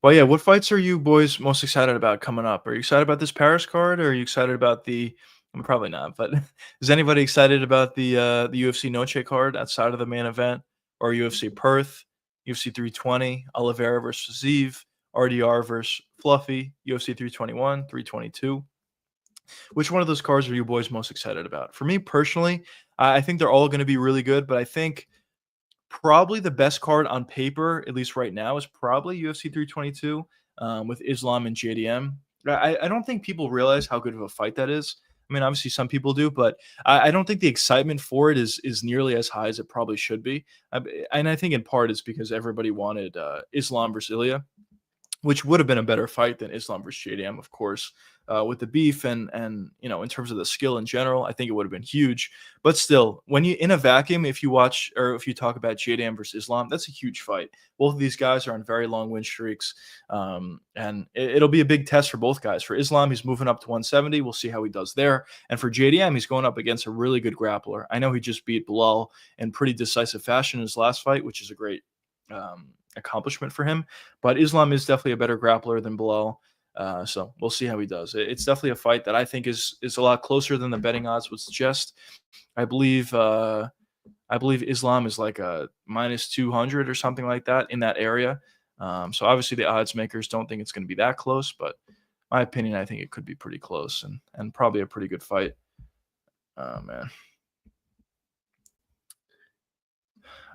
well, yeah, what fights are you boys most excited about coming up? Are you excited about this Paris card, or are you excited about the? I'm probably not, but is anybody excited about the UFC Noche card outside of the main event, or UFC Perth, UFC 320, Oliveira versus Zeev, RDR versus Fluffy, UFC 321, 322? Which one of those cards are you boys most excited about? For me personally, I think they're all going to be really good, but I think probably the best card on paper, at least right now, is probably UFC 322 with Islam and JDM. I don't think people realize how good of a fight that is. I mean, obviously some people do, but I don't think the excitement for it is nearly as high as it probably should be. And I think in part it's because everybody wanted Islam versus Ilya, which would have been a better fight than Islam versus JDM, of course, with the beef and in terms of the skill in general, I think it would have been huge. But still, when you in a vacuum, if you watch or if you talk about JDM versus Islam, that's a huge fight. Both of these guys are on very long win streaks, and it'll be a big test for both guys. For Islam, he's moving up to 170. We'll see how he does there. And for JDM, he's going up against a really good grappler. I know he just beat Bilal in pretty decisive fashion in his last fight, which is a great accomplishment for him. But Islam is definitely a better grappler than Bilal. So we'll see how he does. It's definitely a fight that I think is a lot closer than the betting odds would suggest. I believe Islam is like a minus 200 or something like that in that area. So obviously the odds makers don't think it's going to be that close, but my opinion, I think it could be pretty close and probably a pretty good fight. Oh man,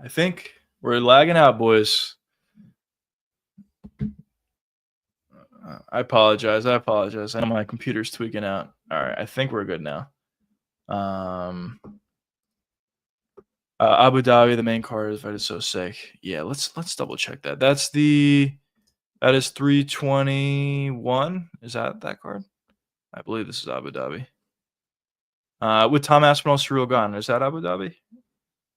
I think we're lagging out, boys. I apologize. I know my computer's tweaking out. All right, I think we're good now. Abu Dhabi, the main card is so sick. Yeah, let's double check that. That is 321. Is that card? I believe this is Abu Dhabi. With Tom Aspinall, Cyril Gane. Is that Abu Dhabi?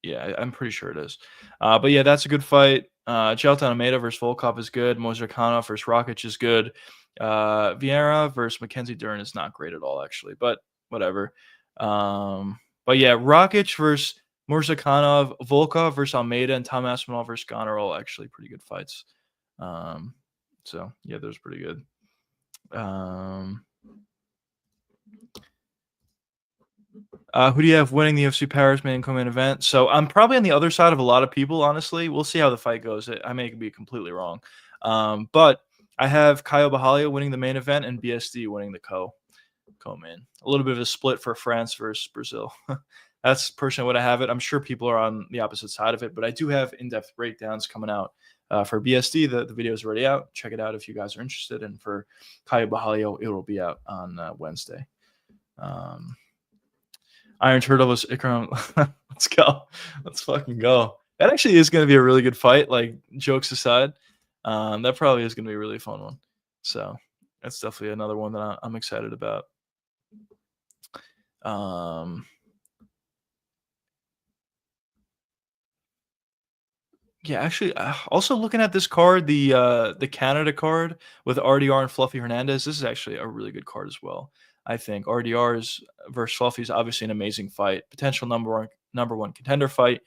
Yeah, I'm pretty sure it is. But yeah, that's a good fight. Jailton Almeida versus Volkov is good. Mozer Khanov versus Rakic is good. Vieira versus Mackenzie Dern is not great at all, actually, but whatever. But yeah, Rakic versus Murzakanov, Volkov versus Almeida, and Tom Aspinall versus Gane are all actually pretty good fights. So yeah, those are pretty good. Who do you have winning the UFC Paris main co-main event? So I'm probably on the other side of a lot of people, honestly. We'll see how the fight goes. I may be completely wrong. But I have Caio Borralho winning the main event and BSD winning the co-main. A little bit of a split for France versus Brazil. That's personally what I have it. I'm sure people are on the opposite side of it, but I do have in-depth breakdowns coming out for BSD. The video is already out. Check it out if you guys are interested. And for Caio Borralho, it will be out on Wednesday. Iron Turtle vs. Ikram. Let's go. Let's fucking go. That actually is going to be a really good fight. Like, jokes aside, that probably is going to be a really fun one. So that's definitely another one that I'm excited about. Yeah, actually, also looking at this card, the Canada card with RDR and Fluffy Hernandez, this is actually a really good card as well. I think RDR's versus Fluffy is obviously an amazing fight, potential number one contender fight.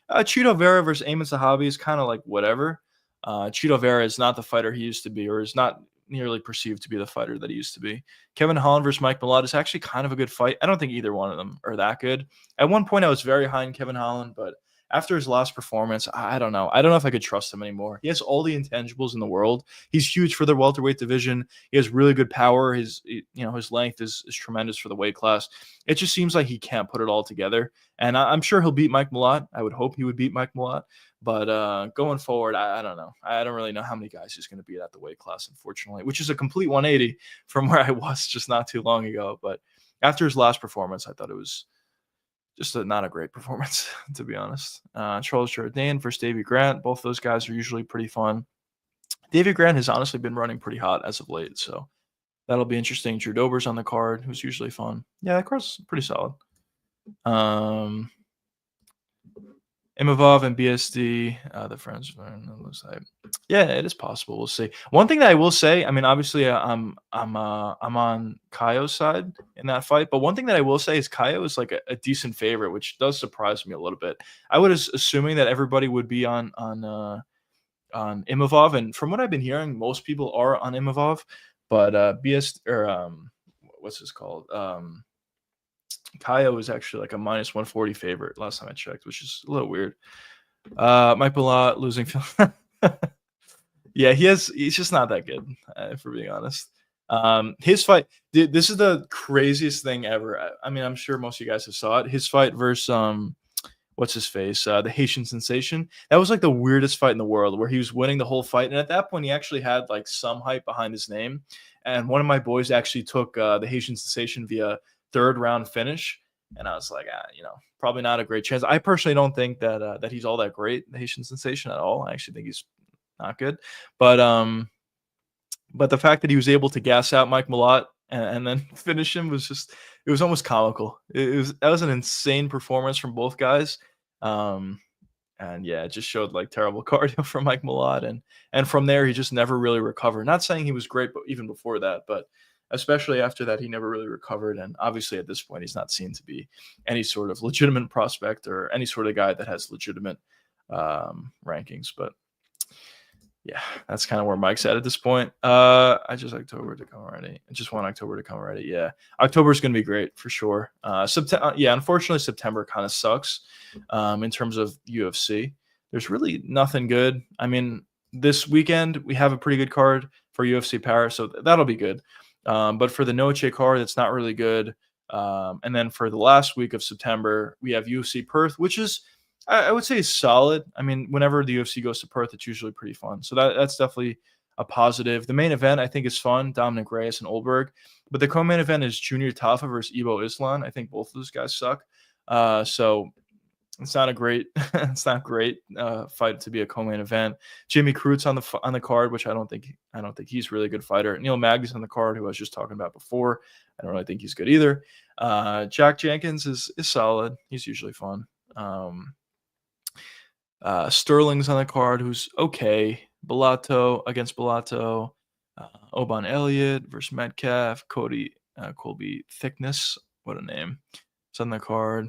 Cheeto Vera versus Eamon Sahabi is kind of like whatever. Cheeto Vera is not the fighter he used to be, or is not nearly perceived to be the fighter that he used to be. Kevin Holland versus Mike Malott is actually kind of a good fight. I don't think either one of them are that good. At one point, I was very high in Kevin Holland, but after his last performance, I don't know. I don't know if I could trust him anymore. He has all the intangibles in the world. He's huge for the welterweight division. He has really good power. His length is tremendous for the weight class. It just seems like he can't put it all together. And I'm sure he'll beat Mike Malott. I would hope he would beat Mike Malott. But going forward, I don't know. I don't really know how many guys he's going to beat at the weight class, unfortunately, which is a complete 180 from where I was just not too long ago. But after his last performance, I thought it was just not a great performance, to be honest. Charles Jourdain versus Davy Grant. Both those guys are usually pretty fun. Davy Grant has honestly been running pretty hot as of late, so that'll be interesting. Drew Dober's on the card, who's usually fun. Yeah, that card's pretty solid. Imavov and BSD, the friends. Yeah, it is possible. We'll see. One thing that I will say, I mean, obviously, I'm on Kaio's side in that fight, but one thing that I will say is Kaio is like a decent favorite, which does surprise me a little bit. I was assuming that everybody would be on Imavov, and from what I've been hearing, most people are on Imavov, but BS or what's this called? Kaio is actually like a minus 140 favorite last time I checked, which is a little weird. Mike Bilot losing. Yeah, he's just not that good, for being honest. His fight, dude, this is the craziest thing ever. I mean, I'm sure most of you guys have saw it. His fight versus what's his face, the Haitian sensation. That was like the weirdest fight in the world, where he was winning the whole fight, and at that point, he actually had like some hype behind his name. And one of my boys actually took the Haitian sensation via third round finish, and I was like, probably not a great chance. I personally don't think that he's all that great, the Haitian sensation, at all. I actually think he's not good, but the fact that he was able to gas out Mike Malott and then finish him was just, it was almost comical. That was an insane performance from both guys. And yeah, it just showed like terrible cardio from Mike Malott, and from there he just never really recovered. Not saying he was great, but even before that, but especially after that, he never really recovered. And obviously at this point, he's not seen to be any sort of legitimate prospect or any sort of guy that has legitimate rankings. But yeah, that's kind of where Mike's at this point. I just October to come already. I just want October to come already. Yeah, October is going to be great for sure. September, yeah, unfortunately September kind of sucks in terms of UFC. There's really nothing good. I mean, this weekend we have a pretty good card for UFC Paris, so that'll be good. But for the Noche card, it's not really good. And then for the last week of September, we have UFC Perth, which is, I would say, solid. I mean, whenever the UFC goes to Perth, it's usually pretty fun. So that's definitely a positive. The main event, I think, is fun. Dominic Reyes and Oldberg. But the co-main event is Junior Tafa versus Ivo Islam. I think both of those guys suck. So it's not a great, it's not great fight to be a co-main event. Jimmy Cruz on the card, which I don't think he's a really good fighter. Neil Magny's on the card, who I was just talking about before. I don't really think he's good either. Jack Jenkins is solid. He's usually fun. Sterling's on the card, who's okay. Bellato against Bellato. Oban Elliott versus Metcalf. Colby Thickness. What a name. It's on the card.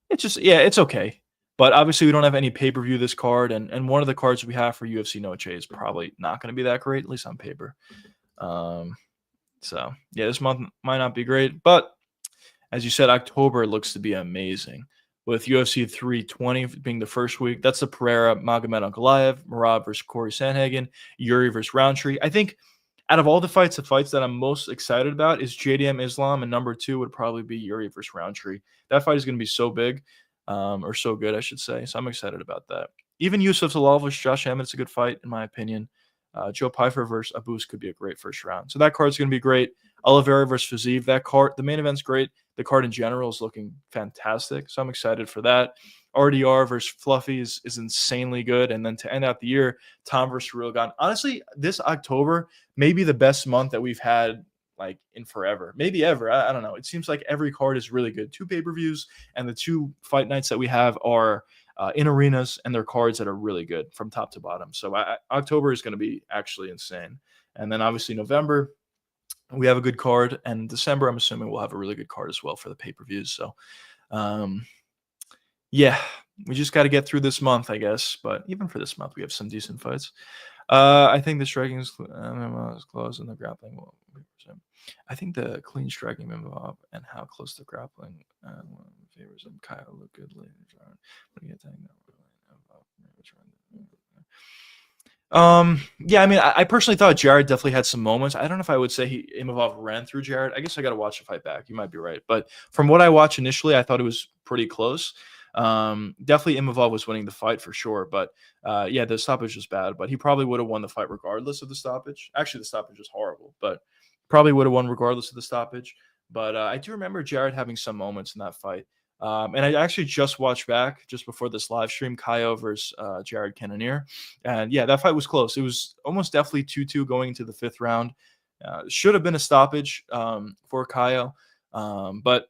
It's just, yeah, it's okay. But obviously we don't have any pay-per-view this card, and one of the cards we have for UFC Noche is probably not going to be that great, at least on paper. So yeah, this month might not be great, but as you said, October looks to be amazing. With UFC 320 being the first week, that's the Pereira Magomed Ankalaev, Merab versus Corey Sandhagen, Yuri versus Roundtree. I think out of all the fights that I'm most excited about is JDM Islam, and number 2 would probably be Yuri versus Roundtree. That fight is going to be so big, or so good, I should say. So I'm excited about that. Even Yusuf Zalal versus Josh Emmett's a good fight, in my opinion. Joe Pyfer versus Abus could be a great first round. So that card's going to be great. Oliveira versus Fiziev, that card, the main event's great. The card in general is looking fantastic. So I'm excited for that. RDR versus Fluffy is insanely good. And then to end out the year, Tom versus Rilgan. Honestly, this October may be the best month that we've had like in forever, maybe ever. I don't know. It seems like every card is really good. 2 pay-per-views, and the 2 fight nights that we have are in arenas, and they're cards that are really good from top to bottom. So October is going to be actually insane. And then obviously November, we have a good card, and December, I'm assuming we'll have a really good card as well for the pay-per-views. So, yeah, we just got to get through this month, I guess. But even for this month, we have some decent fights. I think the striking is close, and the grappling will be percent. I think the clean striking move and how close the grappling favors him. Kyle look good later. Yeah, I mean, I personally thought Jared definitely had some moments. I don't know if I would say Imavov ran through Jared. I guess I got to watch the fight back. You might be right. But from what I watched initially, I thought it was pretty close. Definitely Imavov was winning the fight for sure. But yeah, the stoppage was bad. But he probably would have won the fight regardless of the stoppage. Actually, the stoppage was horrible. But probably would have won regardless of the stoppage. But I do remember Jared having some moments in that fight. And I actually just watched back just before this live stream, Kaio versus Jared Cannonier. And yeah, that fight was close. It was almost definitely 2-2 going into the fifth round. Should have been a stoppage for Kaio. But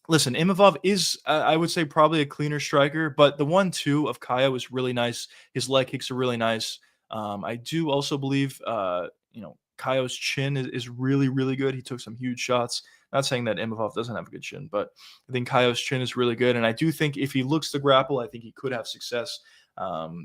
listen, Imavov is, I would say, probably a cleaner striker, but the 1-2 of Kaya was really nice. His leg kicks are really nice. I do also believe, Kaio's chin is really, really good. He took some huge shots. Not saying that Imavov doesn't have a good chin, but I think Kaio's chin is really good. And I do think if he looks to grapple, I think he could have success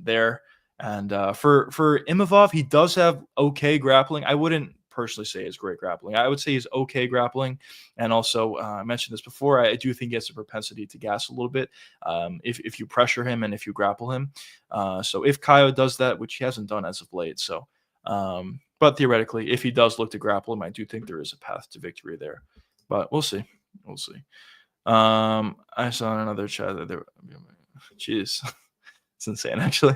there. And for Imavov, he does have okay grappling. I wouldn't personally say he's great grappling. I would say he's okay grappling. And also, I mentioned this before, I do think he has a propensity to gas a little bit if you pressure him and if you grapple him. So if Kaio does that, which he hasn't done as of late, but theoretically, if he does look to grapple him, I do think there is a path to victory there. But we'll see. We'll see. I saw in another chat that there. Jeez, it's insane. Actually,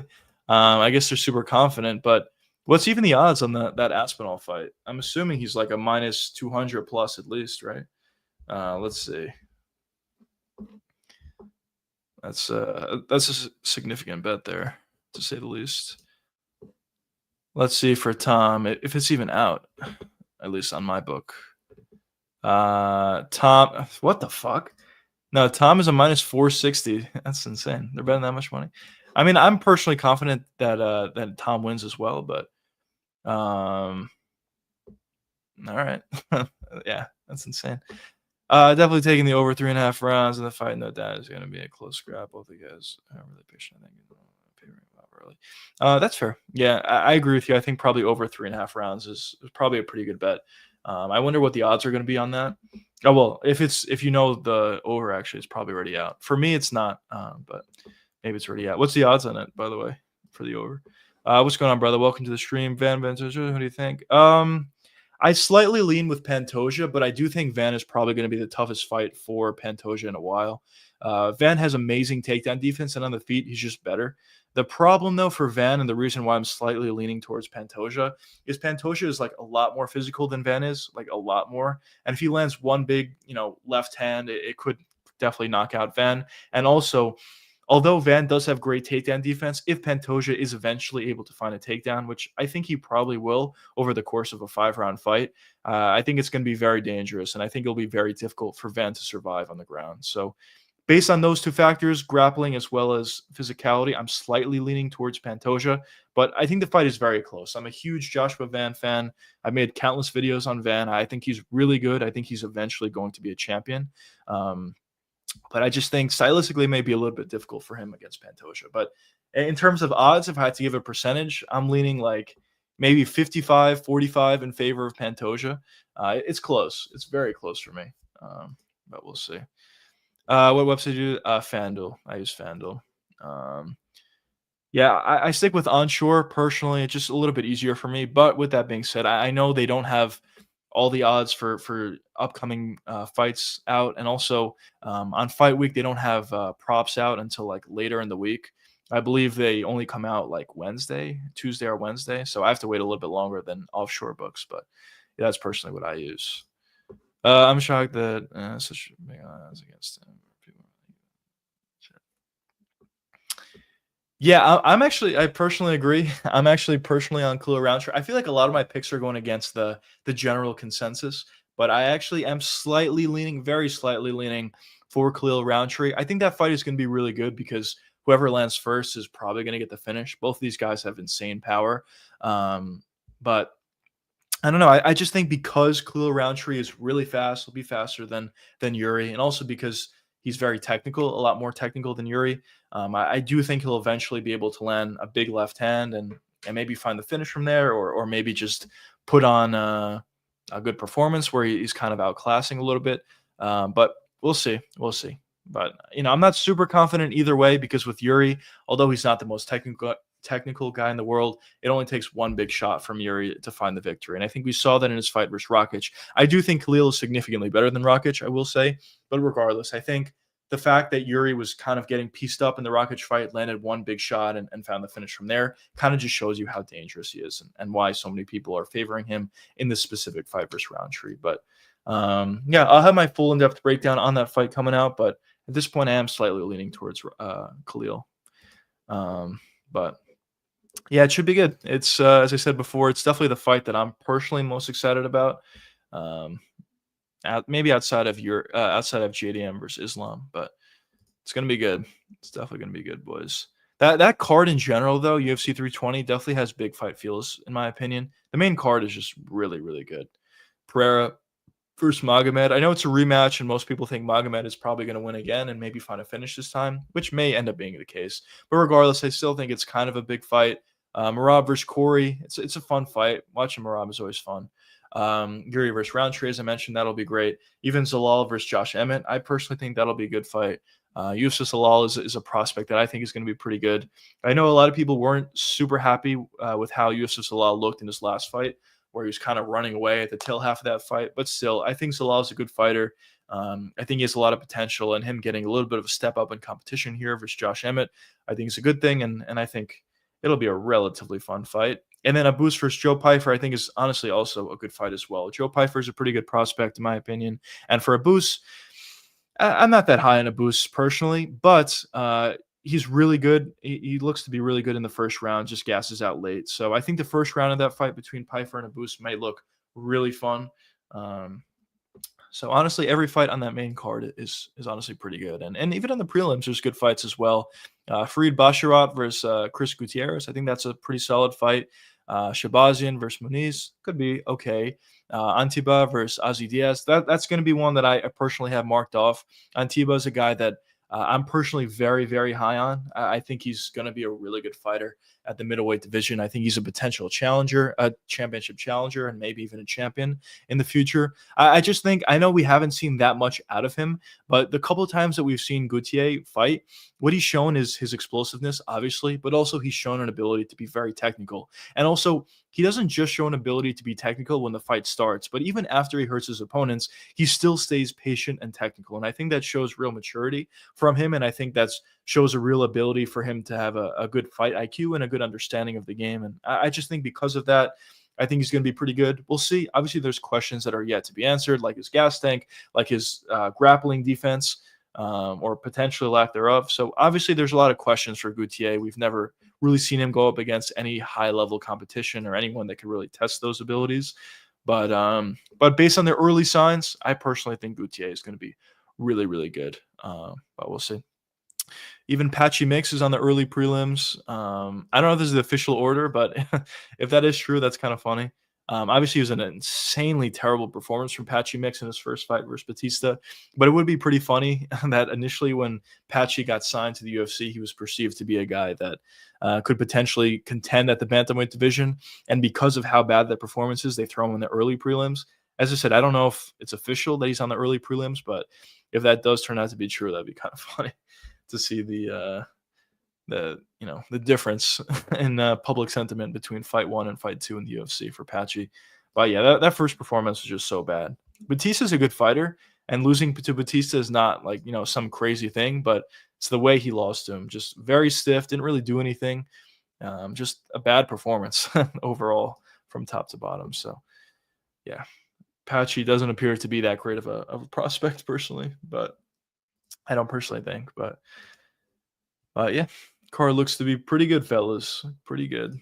I guess they're super confident, but what's even the odds on that Aspinall fight? I'm assuming he's like a minus 200 plus at least, right? Let's see. That's a significant bet there, to say the least. Let's see for Tom if it's even out, at least on my book. Tom, what the fuck? No, Tom is a minus 460. That's insane. They're betting that much money. I mean, I'm personally confident that Tom wins as well, but all right. Yeah, that's insane. Definitely taking the over 3.5 rounds in the fight. No doubt is going to be a close scrap. Both the guys are really patient. I think early. That's fair. Yeah, I agree with you. I think probably over 3.5 rounds is probably a pretty good bet. I wonder what the odds are going to be on that. Oh well, if you know the over, actually, it's probably already out. For me, it's not, but maybe it's already out. What's the odds on it, by the way, for the over? What's going on, brother? Welcome to the stream, Van Ventura. Who do you think? I slightly lean with Pantoja, but I do think Van is probably going to be the toughest fight for Pantoja in a while. Van has amazing takedown defense, and on the feet, he's just better. The problem, though, for Van, and the reason why I'm slightly leaning towards Pantoja, is Pantoja is like a lot more physical than Van is, like a lot more. And if he lands one big, left hand, it could definitely knock out Van. And also, although Van does have great takedown defense, if Pantoja is eventually able to find a takedown, which I think he probably will over the course of a 5-round fight, I think it's going to be very dangerous, and I think it'll be very difficult for Van to survive on the ground. So based on those two factors, grappling as well as physicality, I'm slightly leaning towards Pantoja, but I think the fight is very close. I'm a huge Joshua Van fan. I made countless videos on Van. I think he's really good. I think he's eventually going to be a champion. But I just think stylistically it may be a little bit difficult for him against Pantoja. But in terms of odds, if I had to give a percentage, I'm leaning like maybe 55-45 in favor of Pantoja. It's close. It's very close for me. But we'll see. What website do you use? FanDuel. I use FanDuel. Yeah, I stick with onshore personally. It's just a little bit easier for me. But with that being said, I know they don't have all the odds for upcoming fights out, and also on fight week they don't have props out until like later in the week. I believe they only come out like Tuesday or Wednesday, so I have to wait a little bit longer than offshore books. But yeah, that's personally what I use. I'm shocked that such big odds against him. Yeah, I personally agree. I'm actually personally on Khalil Roundtree. I feel like a lot of my picks are going against the general consensus, but I actually am very slightly leaning for Khalil Roundtree. I think that fight is going to be really good because whoever lands first is probably going to get the finish. Both of these guys have insane power, but I don't know. I just think because Khalil Roundtree is really fast, he'll be faster than Yuri, and also because he's very technical, a lot more technical than Yuri. I do think he'll eventually be able to land a big left hand and maybe find the finish from there, or maybe just put on a good performance where he's kind of outclassing a little bit. But we'll see. We'll see. But I'm not super confident either way because with Yuri, although he's not the most technical guy in the world, it only takes one big shot from Yuri to find the victory. And I think we saw that in his fight versus Rakic. I do think Khalil is significantly better than Rakic, I will say. But regardless, I think the fact that Yuri was kind of getting pieced up in the Rakic fight, landed one big shot and found the finish from there, kind of just shows you how dangerous he is and why so many people are favoring him in this specific fight versus Roundtree. But yeah, I'll have my full in-depth breakdown on that fight coming out. But at this point, I am slightly leaning towards Khalil. But yeah, it should be good. It's as I said before, it's definitely the fight that I'm personally most excited about. Um, maybe outside of JDM versus Islam, but it's gonna be good. It's definitely gonna be good, boys. That card in general, though, UFC 320 definitely has big fight feels, in my opinion. The main card is just really, really good. Pereira versus Magomed. I know it's a rematch, and most people think Magomed is probably going to win again and maybe find a finish this time, which may end up being the case. But regardless, I still think it's kind of a big fight. Merab versus Corey. It's a fun fight. Watching Merab is always fun. Yuri versus Roundtree, as I mentioned, that'll be great. Even Zalal versus Josh Emmett. I personally think that'll be a good fight. Yusuf Zalal is a prospect that I think is going to be pretty good. I know a lot of people weren't super happy with how Yusuf Zalal looked in his last fight, where he was kind of running away at the tail half of that fight. But still, I think Zalal is a good fighter. I think he has a lot of potential, and him getting a little bit of a step up in competition here versus Josh Emmett, I think is a good thing, and I think it'll be a relatively fun fight. And then Abus versus Joe Pyfer, I think, is honestly also a good fight as well. Joe Pyfer is a pretty good prospect, in my opinion. And for Abus, I'm not that high on Abus personally, but he's really good. He looks to be really good in the first round, just gasses out late. So I think the first round of that fight between Pyfer and Abus might look really fun. So honestly, every fight on that main card is honestly pretty good. And even on the prelims, there's good fights as well. Farid Basharat versus Chris Gutierrez. I think that's a pretty solid fight. Shabazian versus Muniz could be okay. Antiba versus Ozzy Diaz. That's going to be one that I personally have marked off. Antiba is a guy that I'm personally very, very high on. I think he's going to be a really good fighter at the middleweight division. I think he's a potential challenger, a championship challenger, and maybe even a champion in the future. I just think, I know we haven't seen that much out of him, but the couple of times that we've seen Gautier fight, what he's shown is his explosiveness, obviously, but also he's shown an ability to be very technical. And also, he doesn't just show an ability to be technical when the fight starts, but even after he hurts his opponents, he still stays patient and technical. And I think that shows real maturity from him. And I think that shows a real ability for him to have a good fight IQ and a good understanding of the game. And I just think because of that, I think he's going to be pretty good. We'll see. Obviously, there's questions that are yet to be answered, like his gas tank, like his grappling defense, or potentially lack thereof. So obviously, there's a lot of questions for Gautier. We've never really seen him go up against any high-level competition or anyone that could really test those abilities. But based on the early signs, I personally think Gautier is going to be really, really good. But we'll see. Even Patchy Mix is on the early prelims. I don't know if this is the official order, but if that is true, that's kind of funny. Obviously, it was an insanely terrible performance from Patchy Mix in his first fight versus Batista. But it would be pretty funny that initially when Patchy got signed to the UFC, he was perceived to be a guy that could potentially contend at the bantamweight division. And because of how bad that performance is, they throw him in the early prelims. As I said, I don't know if it's official that he's on the early prelims, but if that does turn out to be true, that'd be kind of funny to see the difference in public sentiment between fight 1 and fight 2 in the UFC for Patchy. But yeah, that first performance was just so bad. Batista's a good fighter, and losing to Batista is not like, some crazy thing, but it's the way he lost to him. Just very stiff, didn't really do anything. Just a bad performance overall from top to bottom. So yeah, Patchy doesn't appear to be that great of a prospect personally, but I don't personally think. But yeah, card looks to be pretty good, fellas. Pretty good.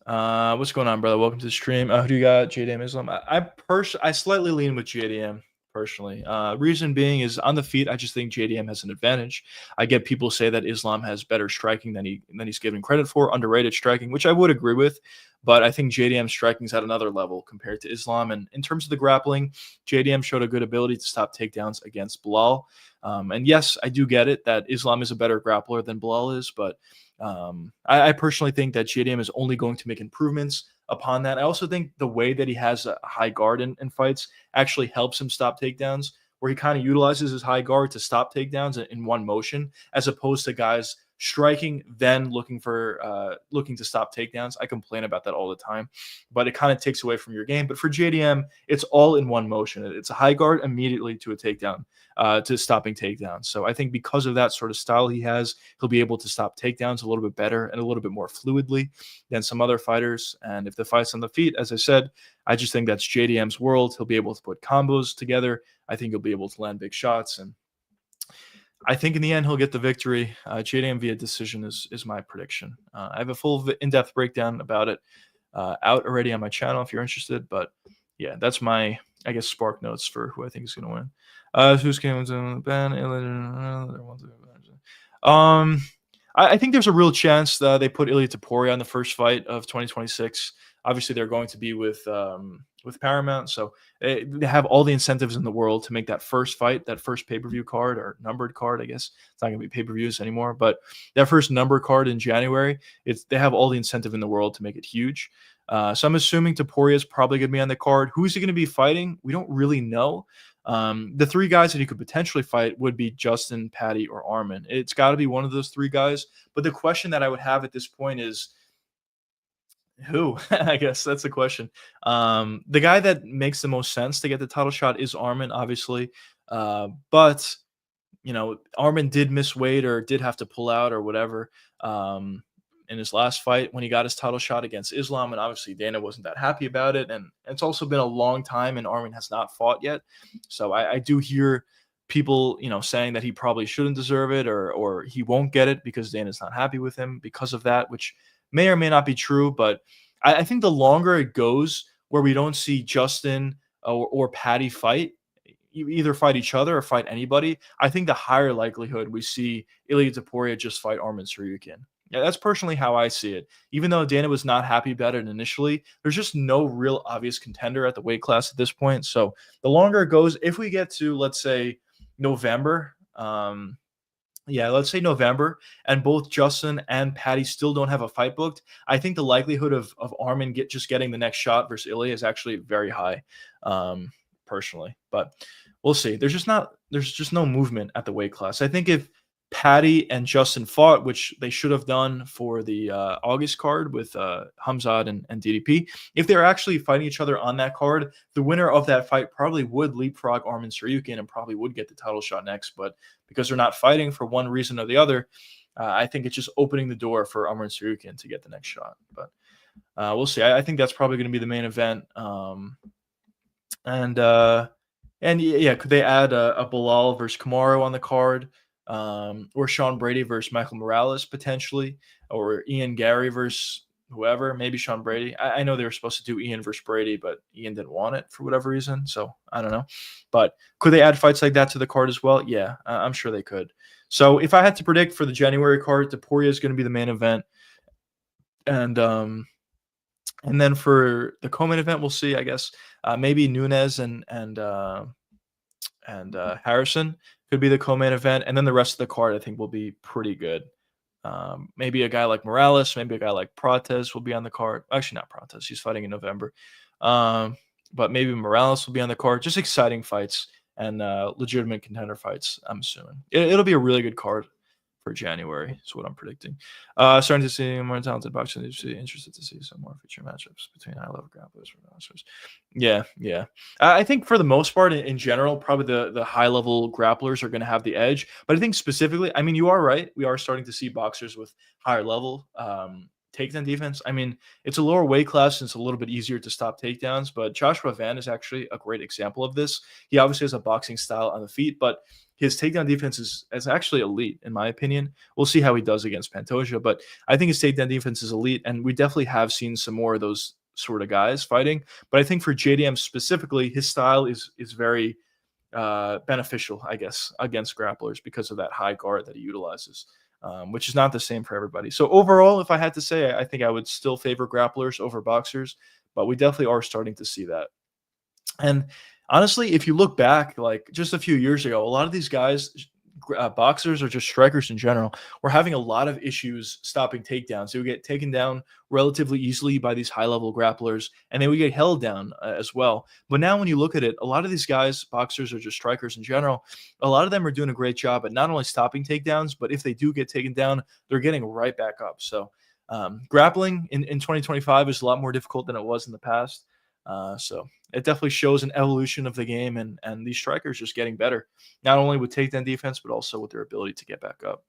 What's going on, brother? Welcome to the stream. Who do you got? JDM Islam. I slightly lean with JDM personally. Reason being is on the feet, I just think JDM has an advantage. I get people say that Islam has better striking than he's given credit for, underrated striking, which I would agree with. But I think JDM striking is at another level compared to Islam. And in terms of the grappling, JDM showed a good ability to stop takedowns against Bilal. And yes, I do get it that Islam is a better grappler than Bilal is, but I personally think that JDM is only going to make improvements upon that. I also think the way that he has a high guard in fights actually helps him stop takedowns, where he kind of utilizes his high guard to stop takedowns in one motion, as opposed to guys striking, then looking to stop takedowns. I complain about that all the time, but it kind of takes away from your game. But for JDM, it's all in one motion. It's a high guard immediately to a takedown, to stopping takedowns. So I think because of that sort of style he has, he'll be able to stop takedowns a little bit better and a little bit more fluidly than some other fighters. And if the fight's on the feet, as I said, I just think that's JDM's world. He'll be able to put combos together. I think he'll be able to land big shots, and I think in the end he'll get the victory. JDM via decision is my prediction. I have a full in-depth breakdown about it out already on my channel if you're interested. But yeah, that's my, I guess, spark notes for who I think is going to win. Who's going to ban? I think there's a real chance that they put Ilia Topuria on the first fight of 2026. Obviously, they're going to be with Paramount, so they have all the incentives in the world to make that first fight, that first pay-per-view card or numbered card. I guess it's not going to be pay-per-views anymore, but that first number card in January, they have all the incentive in the world to make it huge. So I'm assuming Topuria is probably going to be on the card. Who's he going to be fighting? We don't really know. The three guys that he could potentially fight would be Justin, Patty, or Armin. It's got to be one of those three guys. But the question that I would have at this point is, who? I guess that's the question. The guy that makes the most sense to get the title shot is Armin, obviously. But Armin did miss weight or did have to pull out or whatever in his last fight when he got his title shot against Islam. And obviously Dana wasn't that happy about it. And it's also been a long time and Armin has not fought yet. So I do hear people, saying that he probably shouldn't deserve it or he won't get it because Dana's not happy with him because of that, which may or may not be true. But I think the longer it goes where we don't see Justin or Patty fight, either fight each other or fight anybody, I think the higher likelihood we see Ilia Topuria just fight Armin Tsarukyan. Yeah, that's personally how I see it. Even though Dana was not happy about it initially, there's just no real obvious contender at the weight class at this point. So the longer it goes, if we get to, let's say, November, let's say November, and both Justin and Patty still don't have a fight booked, I think the likelihood of Armin just getting the next shot versus Ilia is actually very high, personally. But we'll see. There's just no movement at the weight class. I think if Patty and Justin fought, which they should have done for the August card with Hamzat and DDP, if they're actually fighting each other on that card, the winner of that fight probably would leapfrog Armin Tsarukyan and probably would get the title shot next. But because they're not fighting for one reason or the other, I think it's just opening the door for Armin Tsarukyan to get the next shot. But we'll see. I think that's probably going to be the main event. And could they add a Bilal versus Kamaru on the card? Or Sean Brady versus Michael Morales potentially, or Ian Gary versus whoever, maybe Sean Brady. I know they were supposed to do Ian versus Brady, but Ian didn't want it for whatever reason. So I don't know. But could they add fights like that to the card as well? Yeah, I'm sure they could. So if I had to predict for the January card, Topuria is going to be the main event. And then for the co-main event, we'll see, I guess. Maybe Nunes and Harrison could be the co-main event, and then the rest of the card I think will be pretty good. Maybe a guy like Morales, maybe a guy like Prates will be on the card. Actually, not Prates; he's fighting in November. But maybe Morales will be on the card. Just exciting fights and legitimate contender fights. I'm assuming it'll be a really good card for January. Is what I'm predicting. Starting to see more talented boxing. Interested to see some more feature matchups between high-level grapplers and wrestlers. Yeah. I think for the most part, in general, probably the high-level grapplers are going to have the edge. But I think specifically, I mean, you are right. We are starting to see boxers with higher level takedown defense. I mean, it's a lower weight class and it's a little bit easier to stop takedowns. But Joshua Van is actually a great example of this. He obviously has a boxing style on the feet, but his takedown defense is actually elite, in my opinion. We'll see how he does against Pantoja, but I think his takedown defense is elite, and we definitely have seen some more of those sort of guys fighting. But I think for JDM specifically, his style is very beneficial, I guess, against grapplers because of that high guard that he utilizes, which is not the same for everybody. So overall, if I had to say, I think I would still favor grapplers over boxers, but we definitely are starting to see that. And honestly, if you look back, like just a few years ago, a lot of these guys boxers or just strikers in general were having a lot of issues stopping takedowns. They would get taken down relatively easily by these high level grapplers, and they would get held down as well. But now, when you look at it, a lot of these guys, boxers or just strikers in general, a lot of them are doing a great job at not only stopping takedowns, but if they do get taken down, they're getting right back up. So grappling in 2025 is a lot more difficult than it was in the past. So it definitely shows an evolution of the game, and these strikers just getting better, not only with takedown defense, but also with their ability to get back up.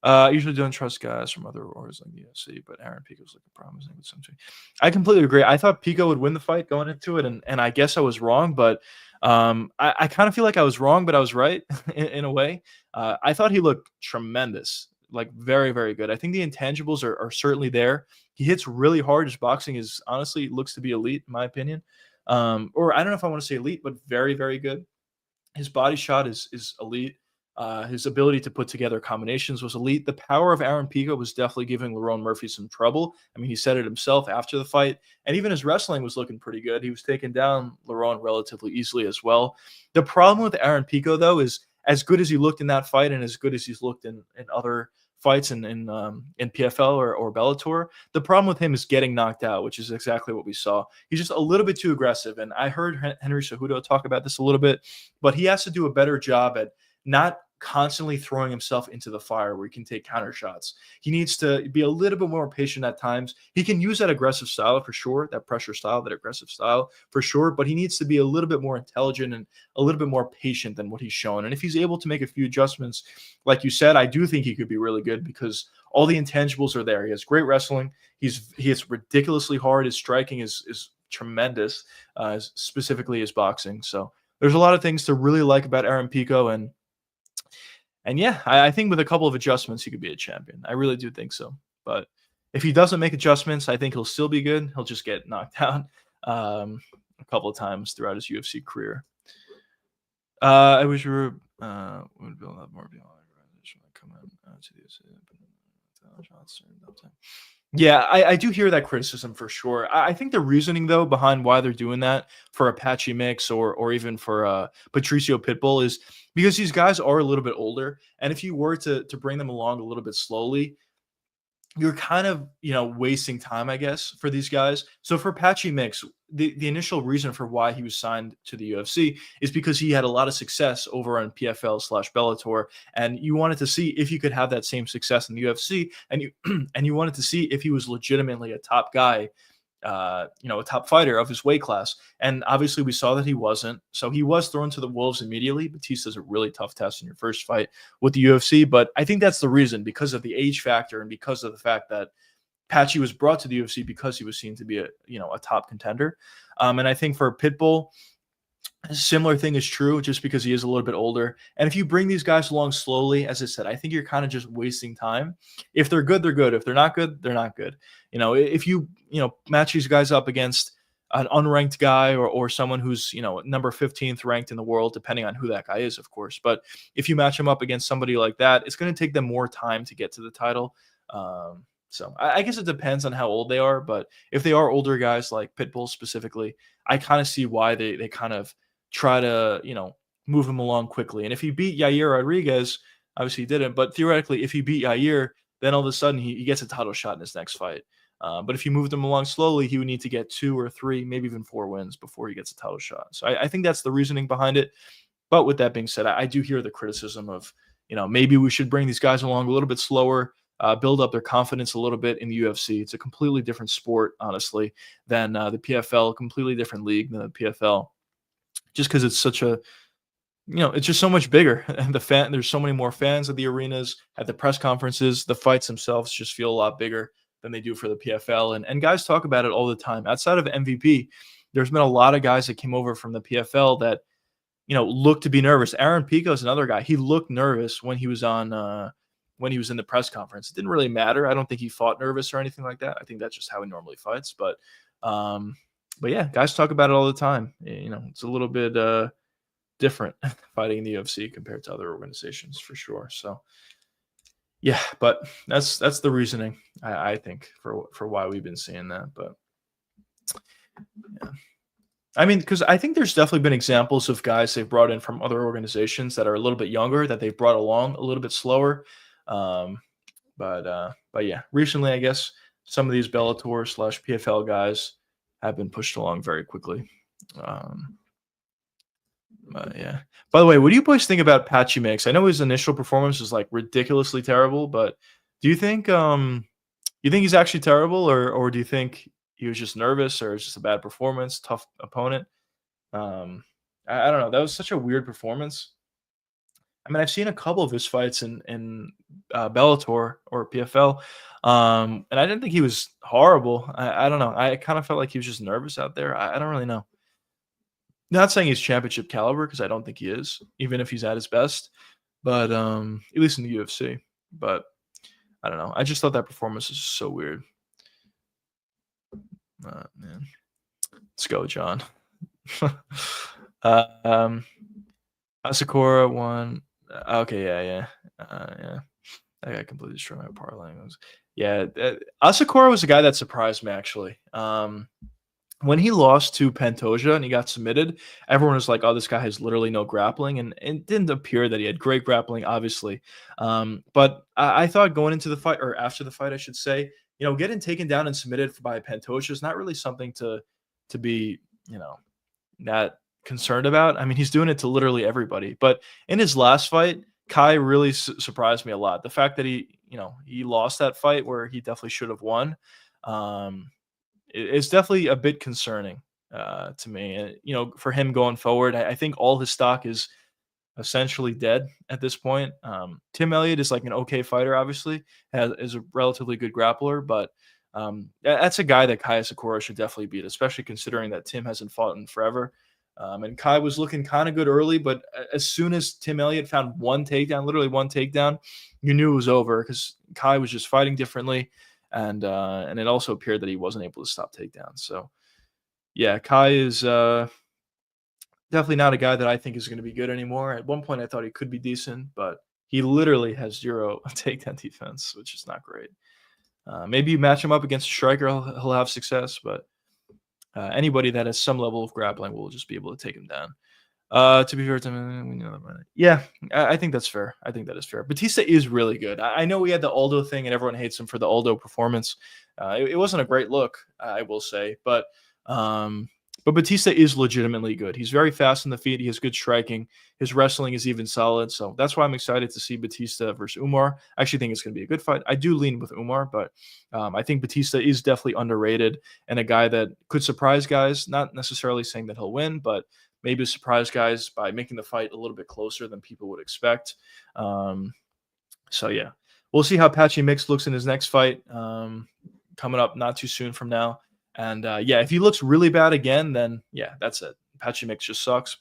I usually don't trust guys from other wars like the UFC, but Aaron Pico's looking promising with something. I completely agree. I thought Pico would win the fight going into it, and I guess I was wrong, but I kind of feel like I was wrong, but I was right in a way. I thought he looked tremendous, like very, very good. I think the intangibles are certainly there. He hits really hard. His boxing is honestly looks to be elite, in my opinion. Or I don't know if I want to say elite, but very, very good. His body shot is elite. His ability to put together combinations was elite. The power of Aaron Pico was definitely giving Lerone Murphy some trouble. I mean, he said it himself after the fight, and even his wrestling was looking pretty good. He was taking down Lerone relatively easily as well. The problem with Aaron Pico, though, is as good as he looked in that fight and as good as he's looked in other fights in PFL or Bellator, the problem with him is getting knocked out, which is exactly what we saw. He's just a little bit too aggressive, and I heard Henry Cejudo talk about this a little bit, but he has to do a better job at not constantly throwing himself into the fire where he can take counter shots. He needs to be a little bit more patient at times. He can use that aggressive style for sure, that pressure style, that aggressive style for sure, but he needs to be a little bit more intelligent and a little bit more patient than what he's shown. And if he's able to make a few adjustments, like you said, I do think he could be really good because all the intangibles are there. He has great wrestling. He hits ridiculously hard. His striking is tremendous, specifically his boxing. So there's a lot of things to really like about Aaron Pico, and yeah, I think with a couple of adjustments, he could be a champion. I really do think so. But if he doesn't make adjustments, I think he'll still be good. He'll just get knocked out a couple of times throughout his UFC career. I wish we were would build up more people come out to the UFC. Yeah, I do hear that criticism for sure. I think the reasoning though behind why they're doing that for Apache Mix or even for Patricio Pitbull is because these guys are a little bit older, and if you were to bring them along a little bit slowly, you're kind of, wasting time, I guess, for these guys. So for Patchy Mix, the initial reason for why he was signed to the UFC is because he had a lot of success over on PFL/Bellator, and you wanted to see if you could have that same success in the UFC, and you and you wanted to see if he was legitimately a top guy, a top fighter of his weight class. And obviously, we saw that he wasn't. So he was thrown to the wolves immediately. Batista's a really tough test in your first fight with the UFC. But I think that's the reason, because of the age factor and because of the fact that Patchy was brought to the UFC because he was seen to be a top contender. And I think for Pitbull, a similar thing is true just because he is a little bit older. And if you bring these guys along slowly, as I said, I think you're kind of just wasting time. If they're good, they're good. If they're not good, they're not good. If you match these guys up against an unranked guy or someone who's, number 15th ranked in the world, depending on who that guy is, of course. But if you match them up against somebody like that, it's going to take them more time to get to the title. So I guess it depends on how old they are. But if they are older guys like Pitbull specifically, I kind of see why they kind of try to, move him along quickly. And if he beat Yair Rodriguez, obviously he didn't, but theoretically, if he beat Yair, then all of a sudden he gets a title shot in his next fight. But if you moved him along slowly, he would need to get 2 or 3, maybe even 4 wins before he gets a title shot. So I think that's the reasoning behind it. But with that being said, I do hear the criticism of, maybe we should bring these guys along a little bit slower, build up their confidence a little bit in the UFC. It's a completely different sport, honestly, than the PFL, completely different league than the PFL. Just because it's such a, it's just so much bigger. And there's so many more fans at the arenas, at the press conferences. The fights themselves just feel a lot bigger than they do for the PFL. And guys talk about it all the time. Outside of MVP, there's been a lot of guys that came over from the PFL that, looked to be nervous. Aaron Pico is another guy. He looked nervous when he was when he was in the press conference. It didn't really matter. I don't think he fought nervous or anything like that. I think that's just how he normally fights. But yeah, guys talk about it all the time. It's a little bit different fighting in the UFC compared to other organizations for sure. So yeah, but that's the reasoning I think for why we've been seeing that. But yeah, I mean, because I think there's definitely been examples of guys they've brought in from other organizations that are a little bit younger that they've brought along a little bit slower. Um, but yeah, recently I guess some of these Bellator slash PFL guys have been pushed along very quickly. Um, but yeah. By the way, what do you boys think about Patchy Mix? I know his initial performance was like ridiculously terrible, but do you think he's actually terrible, or do you think he was just nervous, or it's just a bad performance, tough opponent? Um, I don't know. That was such a weird performance. I mean, I've seen a couple of his fights in Bellator or PFL, and I didn't think he was horrible. I don't know. I kind of felt like he was just nervous out there. I don't really know. Not saying he's championship caliber because I don't think he is, even if he's at his best. But at least in the UFC. But I don't know. I just thought that performance was so weird. Man, let's go, John. um, Asakura won. Okay, yeah. Yeah. That guy completely destroyed my parlay. Yeah, Asakura was a guy that surprised me actually. When he lost to Pantoja and he got submitted, everyone was like, "Oh, this guy has literally no grappling," and it didn't appear that he had great grappling, obviously. But I thought going into the fight or after the fight, I should say, getting taken down and submitted by Pantoja is not really something to be, you know, that concerned about. I mean, he's doing it to literally everybody. But in his last fight, Kai really surprised me a lot. The fact that he lost that fight where he definitely should have won. Um, it's definitely a bit concerning to me. And, for him going forward, I think all his stock is essentially dead at this point. Tim Elliott is like an okay fighter, obviously, is a relatively good grappler, but that's a guy that Kai Sakura should definitely beat, especially considering that Tim hasn't fought in forever. And Kai was looking kind of good early, but as soon as Tim Elliott found one takedown, literally one takedown, you knew it was over because Kai was just fighting differently, and it also appeared that he wasn't able to stop takedowns. So yeah, Kai is definitely not a guy that I think is going to be good anymore. At one point, I thought he could be decent, but he literally has zero takedown defense, which is not great. Maybe you match him up against a striker, he'll have success, but anybody that has some level of grappling will just be able to take him down. To be fair to him, we know that. Yeah, I think that's fair. I think that is fair. Batista is really good. I know we had the Aldo thing, and everyone hates him for the Aldo performance. It wasn't a great look, I will say, but Batista is legitimately good. He's very fast on the feet. He has good striking. His wrestling is even solid. So that's why I'm excited to see Batista versus Umar. I actually think it's going to be a good fight. I do lean with Umar, but I think Batista is definitely underrated and a guy that could surprise guys. Not necessarily saying that he'll win, but maybe surprise guys by making the fight a little bit closer than people would expect. So yeah, we'll see how Patchy Mix looks in his next fight coming up not too soon from now. And yeah, if he looks really bad again, then yeah, that's it. Patchy Mix just sucks.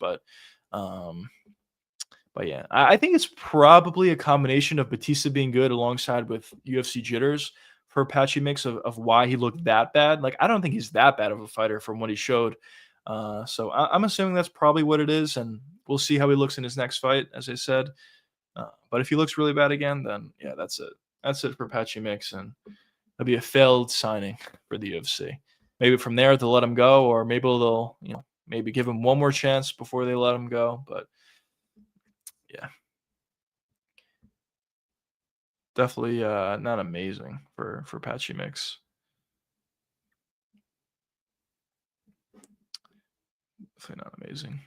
Um, but yeah, I think it's probably a combination of Batista being good alongside with UFC jitters for Patchy Mix of why he looked that bad. Like I don't think he's that bad of a fighter from what he showed. So I'm assuming that's probably what it is, and we'll see how he looks in his next fight, as I said. But if he looks really bad again, then yeah, that's it. That's it for Patchy Mix, and it'll be a failed signing for the UFC. Maybe from there they'll let him go, or maybe they'll maybe give him one more chance before they let him go. But yeah, definitely not amazing for Patchy Mix. Definitely not amazing.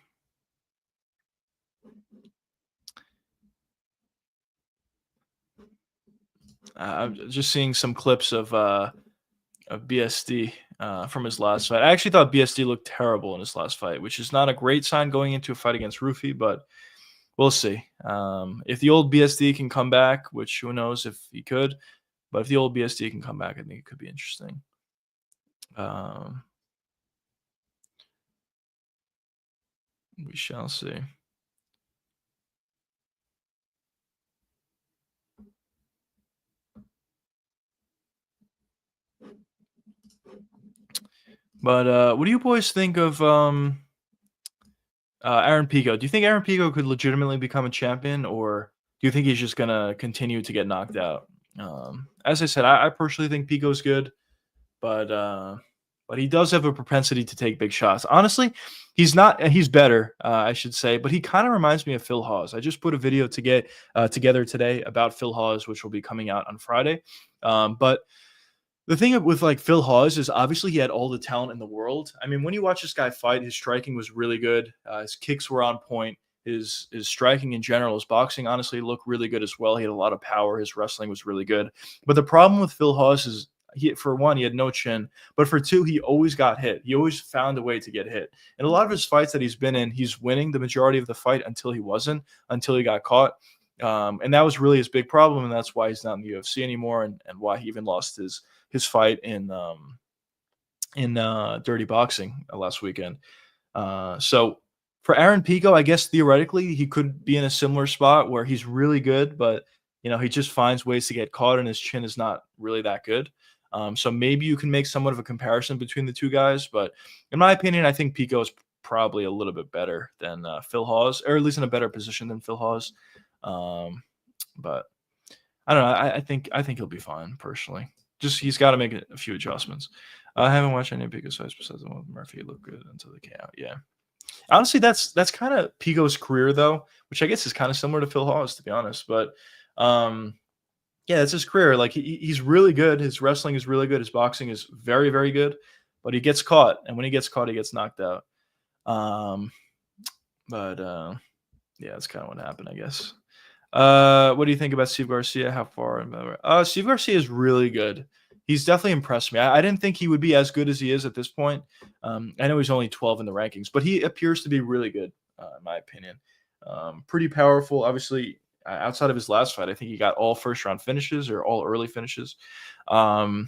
I'm just seeing some clips of BSD from his last fight. I actually thought BSD looked terrible in his last fight, which is not a great sign going into a fight against Rufi, but we'll see. If the old BSD can come back, which who knows if he could, but if the old BSD can come back, I think it could be interesting. We shall see. But what do you boys think of Aaron Pico? Do you think Aaron Pico could legitimately become a champion, or do you think he's just gonna continue to get knocked out? As I said, I personally think Pico's good, but but he does have a propensity to take big shots. Honestly, he's not. He's better, I should say, but he kind of reminds me of Phil Hawes. I just put a video to get together today about Phil Hawes, which will be coming out on Friday. But the thing with like Phil Hawes is obviously he had all the talent in the world. I mean, when you watch this guy fight, his striking was really good. His kicks were on point. His striking in general, his boxing honestly looked really good as well. He had a lot of power. His wrestling was really good. But the problem with Phil Hawes is for one, he had no chin, but for two, he always got hit. He always found a way to get hit. And a lot of his fights that he's been in, he's winning the majority of the fight until he wasn't, until he got caught. And that was really his big problem, and that's why he's not in the UFC anymore, and why he even lost his fight in Dirty Boxing last weekend. So for Aaron Pico, I guess theoretically he could be in a similar spot where he's really good, but he just finds ways to get caught, and his chin is not really that good. So maybe you can make somewhat of a comparison between the two guys, but in my opinion, I think Pico is probably a little bit better than Phil Hawes, or at least in a better position than Phil Hawes. But I don't know. I think he'll be fine personally. Just he's got to make a few adjustments. I haven't watched any of Pico's fights besides the one with Murphy. He looked good until the KO. Yeah. Honestly, that's kind of Pico's career though, which I guess is kind of similar to Phil Hawes, to be honest. But yeah, that's his career. Like he's really good. His wrestling is really good. His boxing is very, very good. But he gets caught, and when he gets caught, he gets knocked out. But yeah, that's kind of what happened, I guess. What do you think about Steve Garcia? How far? Steve Garcia is really good. He's definitely impressed me. I didn't think he would be as good as he is at this point. I know he's only 12 in the rankings, but he appears to be really good, in my opinion. Pretty powerful. Obviously, outside of his last fight, I think he got all first-round finishes or all early finishes. But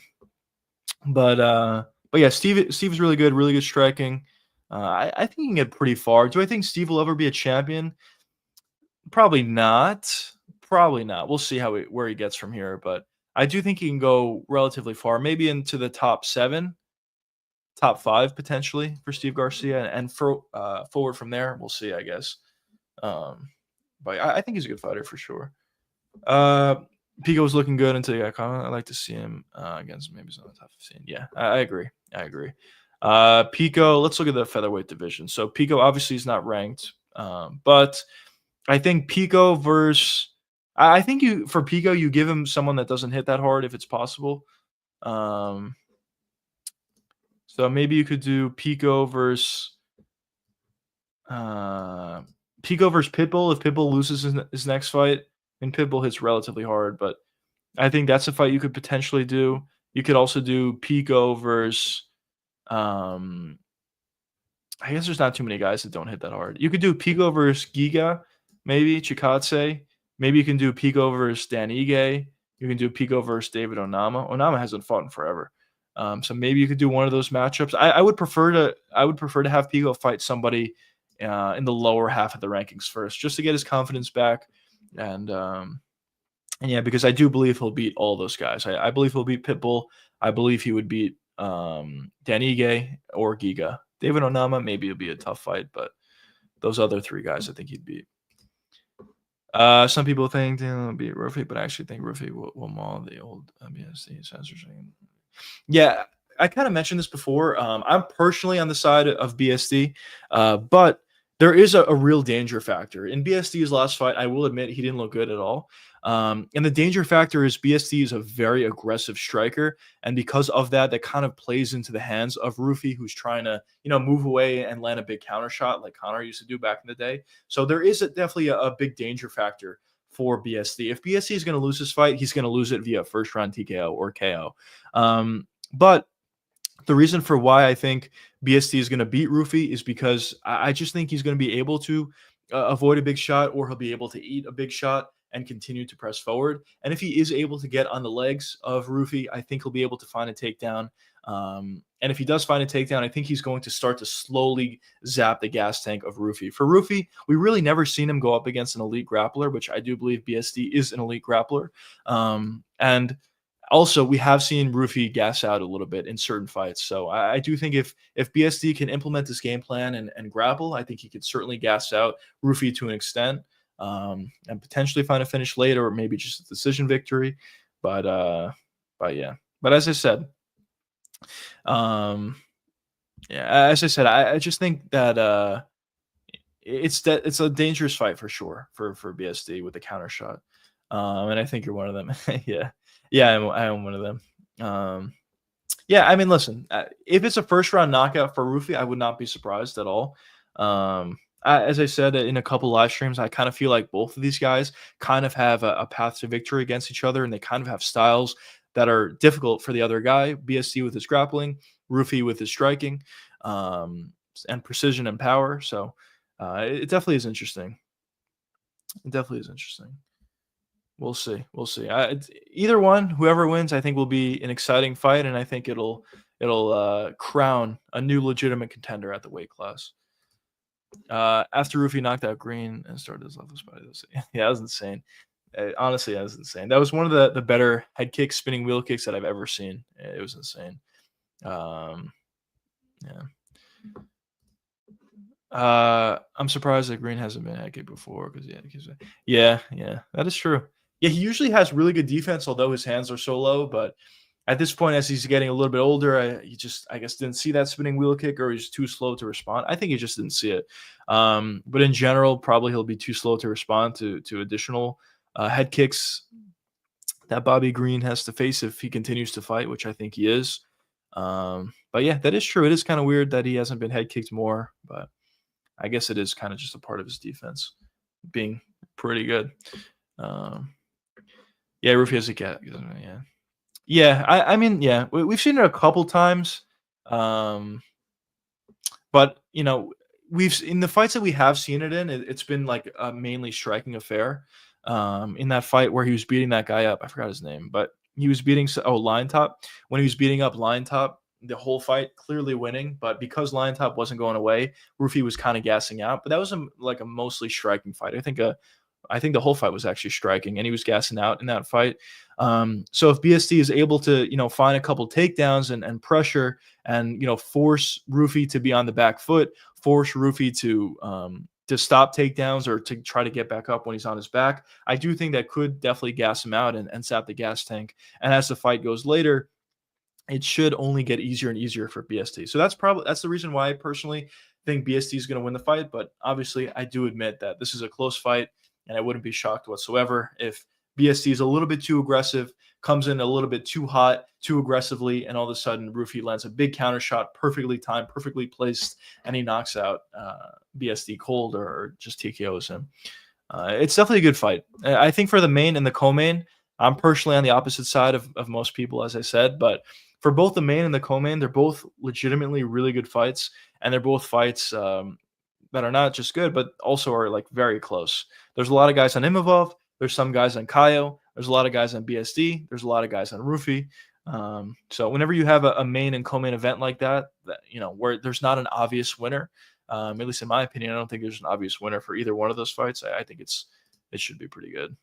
yeah, Steve is really good striking. I think he can get pretty far. Do I think Steve will ever be a champion? Probably not. Probably not. We'll see where he gets from here, but I do think he can go relatively far, maybe into the top 7, top 5 potentially for Steve Garcia, and forward from there, we'll see, I guess. But I think he's a good fighter for sure. Pico was looking good until he got caught. I'd like to see him against maybe some of the top 15. Yeah, I agree. Pico, let's look at the featherweight division. So Pico obviously is not ranked, but I think Pico versus I think for Pico, you give him someone that doesn't hit that hard if it's possible. So maybe you could do Pico versus Pitbull if Pitbull loses his next fight. And Pitbull hits relatively hard, but I think that's a fight you could potentially do. You could also do Pico versus I guess there's not too many guys that don't hit that hard. You could do Pico versus Giga, maybe Chikadze. Maybe you can do Pico versus Dan Ige. You can do Pico versus David Onama. Onama hasn't fought in forever, so maybe you could do one of those matchups. I would prefer to have Pico fight somebody in the lower half of the rankings first, just to get his confidence back, and yeah, because I do believe he'll beat all those guys. I believe he'll beat Pitbull. I believe he would beat Dan Ige or Giga. David Onama, maybe it'll be a tough fight, but those other 3 guys I think he'd beat. Some people think they'll beat Rufi, but I actually think Rufi will maul the old BSD censorship. Yeah, I kind of mentioned this before. I'm personally on the side of BSD, but there is a real danger factor. In BSD's last fight, I will admit he didn't look good at all. And the danger factor is BSD is a very aggressive striker. And because of that, that kind of plays into the hands of Rufi, who's trying to, move away and land a big counter shot like Conor used to do back in the day. So there is definitely a big danger factor for BSD. If BSD is going to lose this fight, he's going to lose it via first round TKO or KO. But the reason for why I think BSD is going to beat Rufi is because I just think he's going to be able to avoid a big shot, or he'll be able to eat a big shot and continue to press forward. And if he is able to get on the legs of Rufi, I think he'll be able to find a takedown. And if he does find a takedown, I think he's going to start to slowly zap the gas tank of Rufi. For Rufi, we really never seen him go up against an elite grappler, which I do believe BSD is an elite grappler. And also, we have seen Rufi gas out a little bit in certain fights. So I do think if BSD can implement this game plan and grapple, I think he could certainly gas out Rufi to an extent, and potentially find a finish later, or maybe just a decision victory. But yeah. But as I said, Yeah, as I said, I just think that it's a dangerous fight for sure for BSD with the counter shot. And I think you're one of them. Yeah, yeah, I am one of them. Um, yeah, I mean, listen, if it's a first round knockout for Rufi, I would not be surprised at all. As I said in a couple live streams, I kind of feel like both of these guys kind of have a path to victory against each other, and they kind of have styles that are difficult for the other guy. BSC with his grappling, Rufi with his striking, and precision and power. So it definitely is interesting. It definitely is interesting. We'll see. We'll see. Either one, whoever wins, I think will be an exciting fight, and I think it'll crown a new legitimate contender at the weight class. After Rufi knocked out Green and started his level spot, yeah, that was insane. Honestly, that was insane. That was one of the better head kicks, spinning wheel kicks that I've ever seen. It was insane. Um, yeah. I'm surprised that Green hasn't been head kicked before because yeah, that is true. Yeah, he usually has really good defense, although his hands are so low. But at this point, as he's getting a little bit older, he just, I guess, didn't see that spinning wheel kick, or he's too slow to respond. I think he just didn't see it. But in general, probably he'll be too slow to respond to additional head kicks that Bobby Green has to face if he continues to fight, which I think he is. But yeah, that is true. It is kind of weird that he hasn't been head kicked more, but I guess it is kind of just a part of his defense being pretty good. Um, yeah, Rufy has a cat. Yeah. Yeah, I mean, yeah, we've seen it a couple times. Um, but we've in the fights that we have seen it in, it's been like a mainly striking affair. In that fight where he was beating that guy up, I forgot his name, but he was beating Line Top, when he was beating up Line Top the whole fight, clearly winning. But because Lion Top wasn't going away, Rufy was kind of gassing out. But that was like a mostly striking fight. I think the whole fight was actually striking, and he was gassing out in that fight. So if BSD is able to, find a couple takedowns and pressure, and force Rufy to be on the back foot, force Rufy to stop takedowns or to try to get back up when he's on his back, I do think that could definitely gas him out and sap the gas tank. And as the fight goes later, it should only get easier and easier for BST. So that's the reason why I personally think BST is going to win the fight. But obviously, I do admit that this is a close fight, and I wouldn't be shocked whatsoever if BST is a little bit too aggressive, comes in a little bit too hot, too aggressively, and all of a sudden Rufy lands a big counter shot, perfectly timed, perfectly placed, and he knocks out BST cold or just TKOs him. It's definitely a good fight. I think for the main and the co-main, I'm personally on the opposite side of most people, as I said, but for both the main and the co-main, they're both legitimately really good fights, and they're both fights that are not just good, but also are like very close. There's a lot of guys on Imavov. There's some guys on Kayo. There's a lot of guys on BSD. There's a lot of guys on Rufi. So whenever you have a main and co-main event like that, where there's not an obvious winner, at least in my opinion, I don't think there's an obvious winner for either one of those fights. I think it should be pretty good.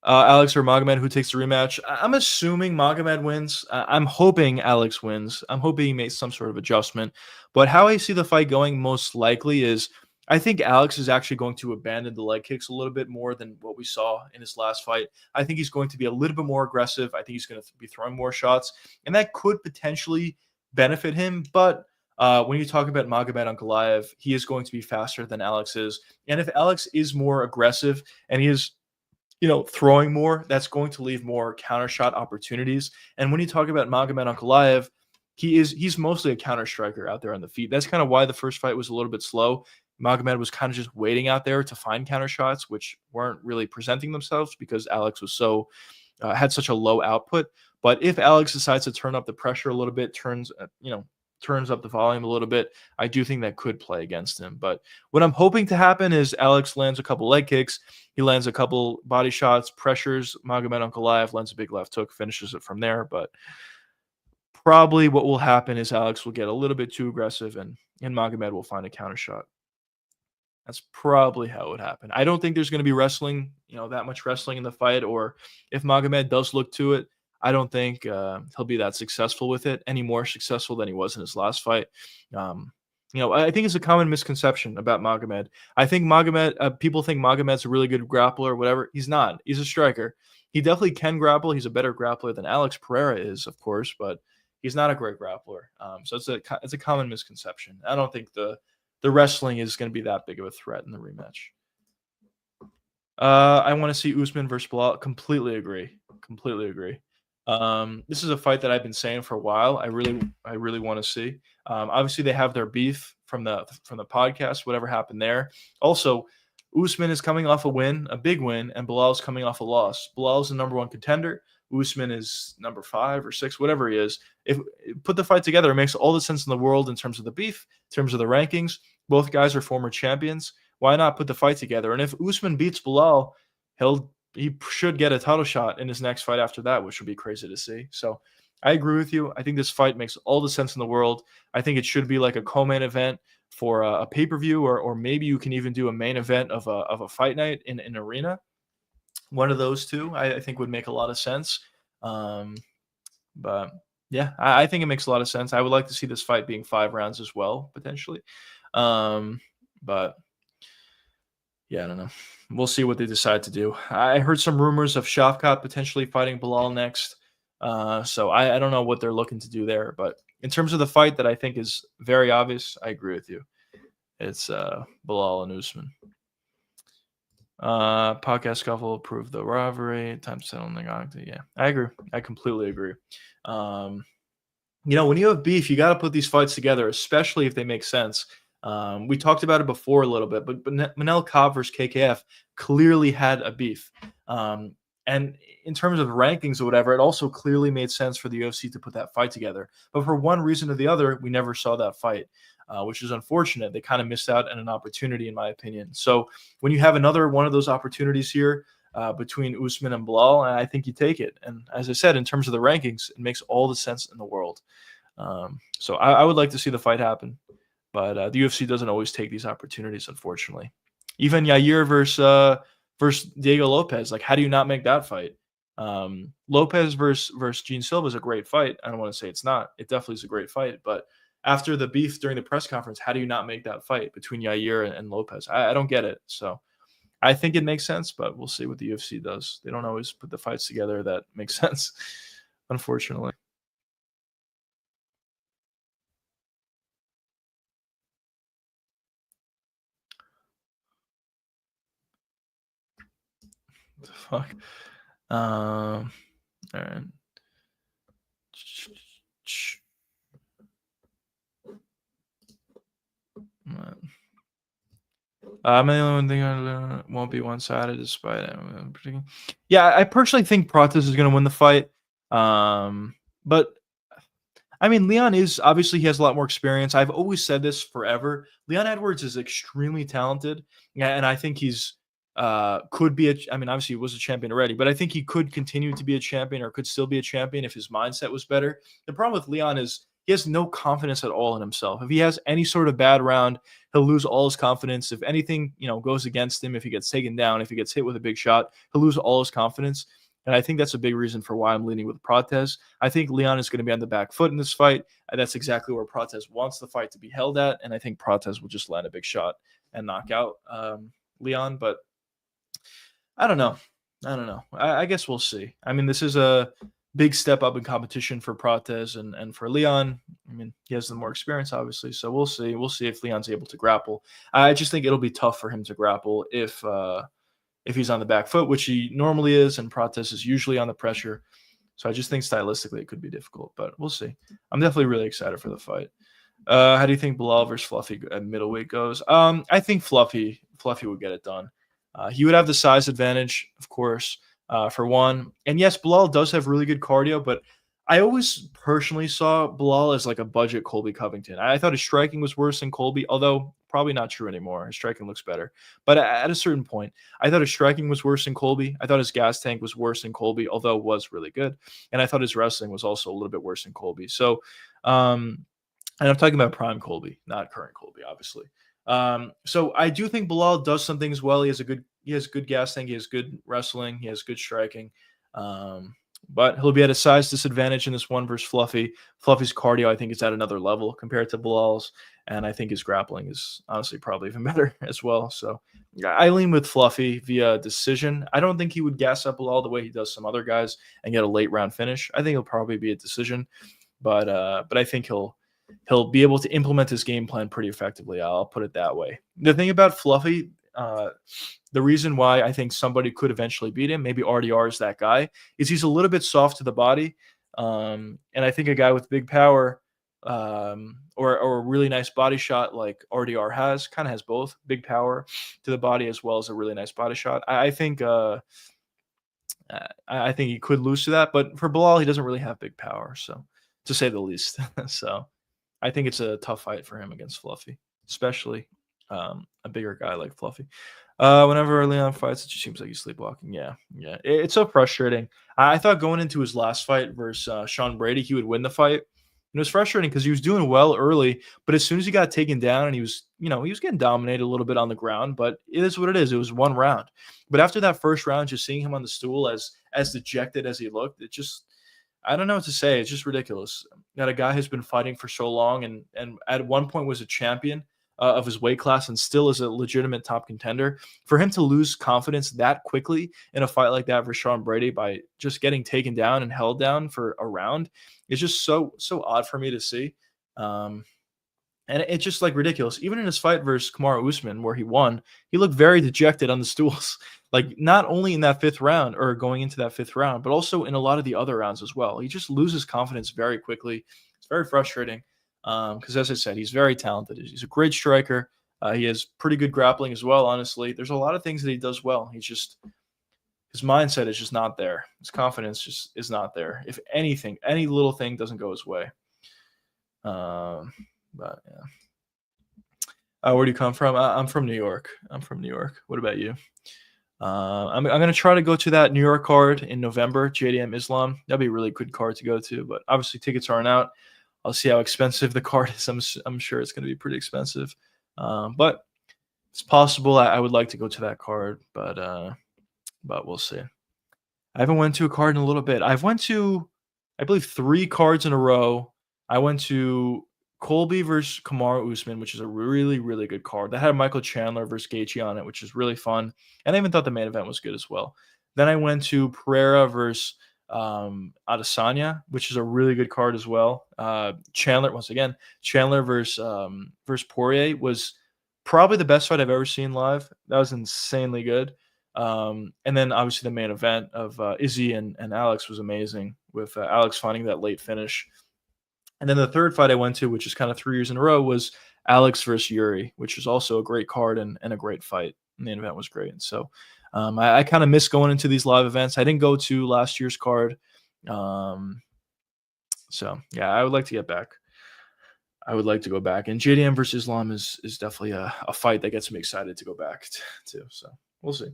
Alex or Magomed, who takes the rematch? I'm assuming Magomed wins. I'm hoping Alex wins. I'm hoping he makes some sort of adjustment. But how I see the fight going most likely is I think Alex is actually going to abandon the leg kicks a little bit more than what we saw in his last fight. I think he's going to be a little bit more aggressive. I think he's going to be throwing more shots, and that could potentially benefit him. But when you talk about Magomed on Goliath, he is going to be faster than Alex is. And if Alex is more aggressive and he is throwing more, that's going to leave more counter shot opportunities. And when you talk about Magomed Ankalaev, he's mostly a counter striker out there on the feet. That's kind of why the first fight was a little bit slow. Magomed was kind of just waiting out there to find counter shots, which weren't really presenting themselves because Alex was had such a low output. But if Alex decides to turn up the pressure a little bit, turns up the volume a little bit, I do think that could play against him. But what I'm hoping to happen is Alex lands a couple leg kicks, he lands a couple body shots, pressures Magomed Ankalaev, lands a big left hook, finishes it from there. But probably what will happen is Alex will get a little bit too aggressive, and Magomed will find a counter shot. That's probably how it would happen. I don't think there's going to be wrestling, that much wrestling in the fight. Or if Magomed does look to it, I don't think he'll be that successful with it, any more successful than he was in his last fight. I think it's a common misconception about Magomed. I think people think Magomed's a really good grappler or whatever. He's not. He's a striker. He definitely can grapple. He's a better grappler than Alex Pereira is, of course, but He's not a great grappler. So it's a common misconception. I don't think the wrestling is going to be that big of a threat in the rematch. I want to see Usman versus Bilal. Completely agree. Completely agree. This is a fight that I've been saying for a while. I really want to see. Obviously, they have their beef from the podcast. Whatever happened there. Also, Usman is coming off a win, a big win, and Bilal is coming off a loss. Bilal is the number one contender. Usman is number 5 or 6, whatever he is. If put the fight together, it makes all the sense in the world in terms of the beef, in terms of the rankings. Both guys are former champions. Why not put the fight together? And if Usman beats Bilal, he should get a title shot in his next fight after that, which would be crazy to see. So I agree with you. I think this fight makes all the sense in the world. I think it should be like a co-main event for a pay-per-view, or maybe you can even do a main event of a fight night in an arena. One of those two, I think, would make a lot of sense. Um, but yeah, I think it makes a lot of sense. I would like to see this fight being 5 rounds as well, potentially. But yeah, I don't know. We'll see what they decide to do. I heard some rumors of Shavkat potentially fighting Bilal next. So I don't know what they're looking to do there. But in terms of the fight that I think is very obvious, I agree with you. It's Bilal and Usman. Podcast scuffle approved the rivalry. Time to settle in the octa. Yeah, I agree. I completely agree. When you have beef, you got to put these fights together, especially if they make sense. We talked about it before a little bit, but Manel Kape versus KKF clearly had a beef. And in terms of rankings or whatever, it also clearly made sense for the UFC to put that fight together. But for one reason or the other, we never saw that fight, which is unfortunate. They kind of missed out on an opportunity, in my opinion. So when you have another one of those opportunities here between Usman and Bilal, I think you take it. And as I said, in terms of the rankings, it makes all the sense in the world. So I would like to see the fight happen. But the UFC doesn't always take these opportunities, unfortunately. Even Yair versus Diego Lopez. Like, how do you not make that fight? Lopez versus Gene Silva is a great fight. I don't want to say it's not. It definitely is a great fight. But after the beef during the press conference, how do you not make that fight between Yair and Lopez? I don't get it. So I think it makes sense, but we'll see what the UFC does. They don't always put the fights together that make sense, unfortunately. The fuck? All right. I'm the only one thing I won't be one-sided despite it. Yeah, I personally think Prates is going to win the fight. But I mean, Leon is obviously he has a lot more experience. I've always said this forever. Leon Edwards is extremely talented, and I think he's could be I mean, obviously he was a champion already, but I think he could continue to be a champion or could still be a champion if his mindset was better. The problem with Leon is he has no confidence at all in himself. If he has any sort of bad round, he'll lose all his confidence. If anything, goes against him, if he gets taken down, if he gets hit with a big shot, he'll lose all his confidence. And I think that's a big reason for why I'm leaning with Prates. I think Leon is going to be on the back foot in this fight. And that's exactly where Prates wants the fight to be held at. And I think Prates will just land a big shot and knock out Leon. But I don't know. I guess we'll see. I mean, this is a big step up in competition for Prates and for Leon. I mean, he has the more experience, obviously. So we'll see. We'll see if Leon's able to grapple. I just think it'll be tough for him to grapple if he's on the back foot, which he normally is, and Prates is usually on the pressure. So I just think stylistically it could be difficult, but we'll see. I'm definitely really excited for the fight. How do you think Bilal versus Fluffy at middleweight goes? I think Fluffy would get it done. He would have the size advantage, of course, for one. And yes, Bilal does have really good cardio, but I always personally saw Bilal as like a budget Colby Covington. I thought his striking was worse than Colby, although probably not true anymore. His striking looks better. But at a certain point, I thought his striking was worse than Colby. I thought his gas tank was worse than Colby, although it was really good. And I thought his wrestling was also a little bit worse than Colby. So, and I'm talking about prime Colby, not current Colby, obviously. So I do think Bilal does some things well. He has good gas tank. He has good wrestling. He has good striking. But he'll be at a size disadvantage in this one versus Fluffy. Fluffy's cardio, I think, is at another level compared to Bilal's. And I think his grappling is honestly probably even better as well. So I lean with Fluffy via decision. I don't think he would gas up Bilal the way he does some other guys and get a late round finish. I think it'll probably be a decision. but I think he'll be able to implement his game plan pretty effectively. I'll put it that way. The thing about Fluffy, the reason why I think somebody could eventually beat him, maybe RDR is that guy, is he's a little bit soft to the body. And I think a guy with big power, or a really nice body shot like RDR has, kind of has both big power to the body as well as a really nice body shot. I think he could lose to that, but for Bilal, he doesn't really have big power, so to say the least. So I think it's a tough fight for him against Fluffy, especially a bigger guy like Fluffy. Whenever Leon fights, it just seems like he's sleepwalking. Yeah, yeah, it's so frustrating. I thought going into his last fight versus Sean Brady, he would win the fight. And it was frustrating because he was doing well early, but as soon as he got taken down and he was getting dominated a little bit on the ground, but it is what it is. It was one round. But after that first round, just seeing him on the stool as dejected as he looked, it just I don't know what to say. It's just ridiculous that a guy has been fighting for so long and at one point was a champion of his weight class and still is a legitimate top contender. For him to lose confidence that quickly in a fight like that for Sean Brady by just getting taken down and held down for a round is just so odd for me to see. Um, and it's just like ridiculous. Even in his fight versus Kamaru Usman, where he won, he looked very dejected on the stools. Like not only in that fifth round or going into that fifth round, but also in a lot of the other rounds as well. He just loses confidence very quickly. It's very frustrating because, as I said, he's very talented. He's a great striker. He has pretty good grappling as well. Honestly, there's a lot of things that he does well. He's just his mindset is just not there. His confidence just is not there. If anything, any little thing doesn't go his way. But yeah. Where do you come from? I'm from New York. I'm from New York. What about you? I'm going to try to go to that New York card in November, JDM Islam. That'd be a really good card to go to, but obviously tickets aren't out. I'll see how expensive the card is. I'm sure it's going to be pretty expensive, but it's possible. I would like to go to that card, but we'll see. I haven't went to a card in a little bit. I've went to, I believe, 3 cards in a row. I went to Colby versus Kamaru Usman, which is a really, really good card. That had Michael Chandler versus Gaethje on it, which is really fun. And I even thought the main event was good as well. Then I went to Pereira versus Adesanya, which is a really good card as well. Chandler, once again, Chandler versus Poirier was probably the best fight I've ever seen live. That was insanely good. And then obviously the main event of Izzy and Alex was amazing with Alex finding that late finish. And then the third fight I went to, which is kind of 3 years in a row, was Alex versus Yuri, which was also a great card and a great fight. And the event was great. And so I kind of miss going into these live events. I didn't go to last year's card. So yeah, I would like to get back. I would like to go back. And JDM versus Islam is definitely a fight that gets me excited to go back to. So we'll see.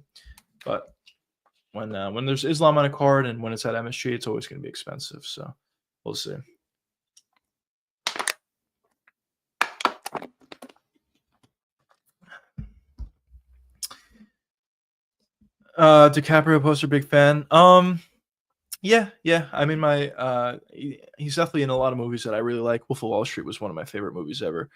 But when there's Islam on a card and when it's at MSG, it's always going to be expensive. So we'll see. DiCaprio poster, big fan. Yeah. I mean, he's definitely in a lot of movies that I really like. Wolf of Wall Street was one of my favorite movies ever.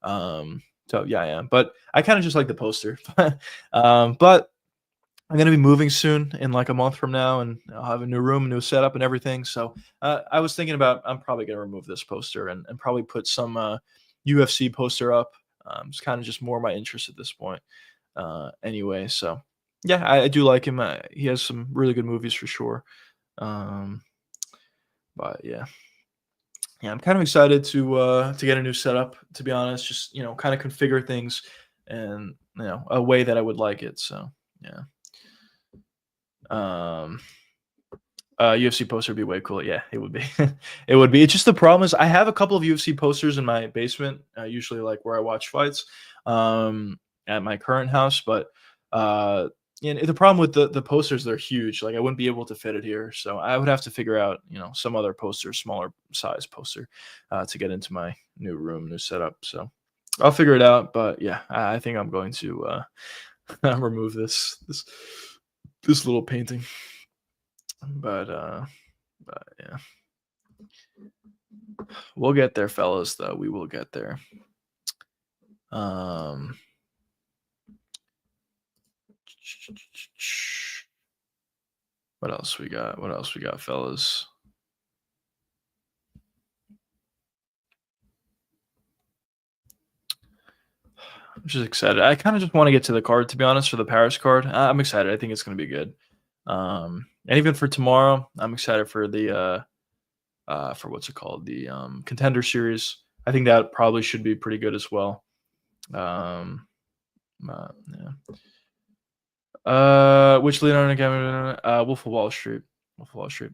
So yeah, I am. But I kind of just like the poster. But I'm gonna be moving soon in like a month from now, and I'll have a new room, a new setup, and everything. So I was thinking about I'm probably gonna remove this poster and probably put some UFC poster up. It's kind of just more my interest at this point. Anyway, so yeah, I do like him. He has some really good movies for sure. Um, but yeah, I'm kind of excited to get a new setup. To be honest, just kind of configure things and a way that I would like it. So yeah. Um, UFC poster would be way cool. Yeah, it would be. It would be. It's just the problem is I have a couple of UFC posters in my basement, usually like where I watch fights, at my current house. But the problem with the posters, they're huge. Like I wouldn't be able to fit it here, so I would have to figure out some other poster, smaller size poster, to get into my new room, new setup. So I'll figure it out. But yeah, I think I'm going to remove this little painting. But yeah. We'll get there, fellas, though. We will get there. What else we got? What else we got, fellas? I'm just excited. I kind of just want to get to the card, to be honest, for the Paris card. I'm excited. I think it's going to be good. And even for tomorrow, I'm excited for the for what's it called, the contender series. I think that probably should be pretty good as well. Yeah. Which Leonardo DiCaprio? Wolf of Wall Street. Wolf of Wall Street.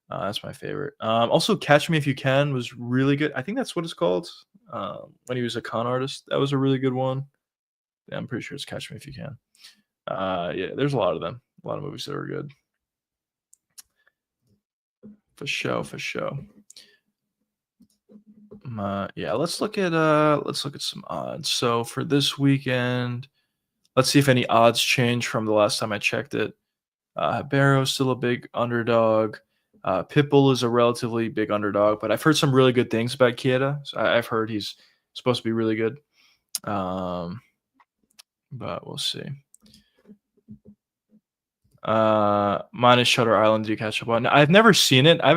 That's my favorite. Also, Catch Me If You Can was really good. I think that's what it's called. When he was a con artist, that was a really good one. Yeah, I'm pretty sure it's Catch Me If You Can. Yeah, there's a lot of them. A lot of movies that are good. For show, for show. Yeah, let's look at some odds. So for this weekend, let's see if any odds change from the last time I checked it. Barrow's still a big underdog. Pitbull is a relatively big underdog, but I've heard some really good things about Kieta. So I've heard he's supposed to be really good. But we'll see. Mine is Shutter Island. Do you catch up on? I've never seen it. I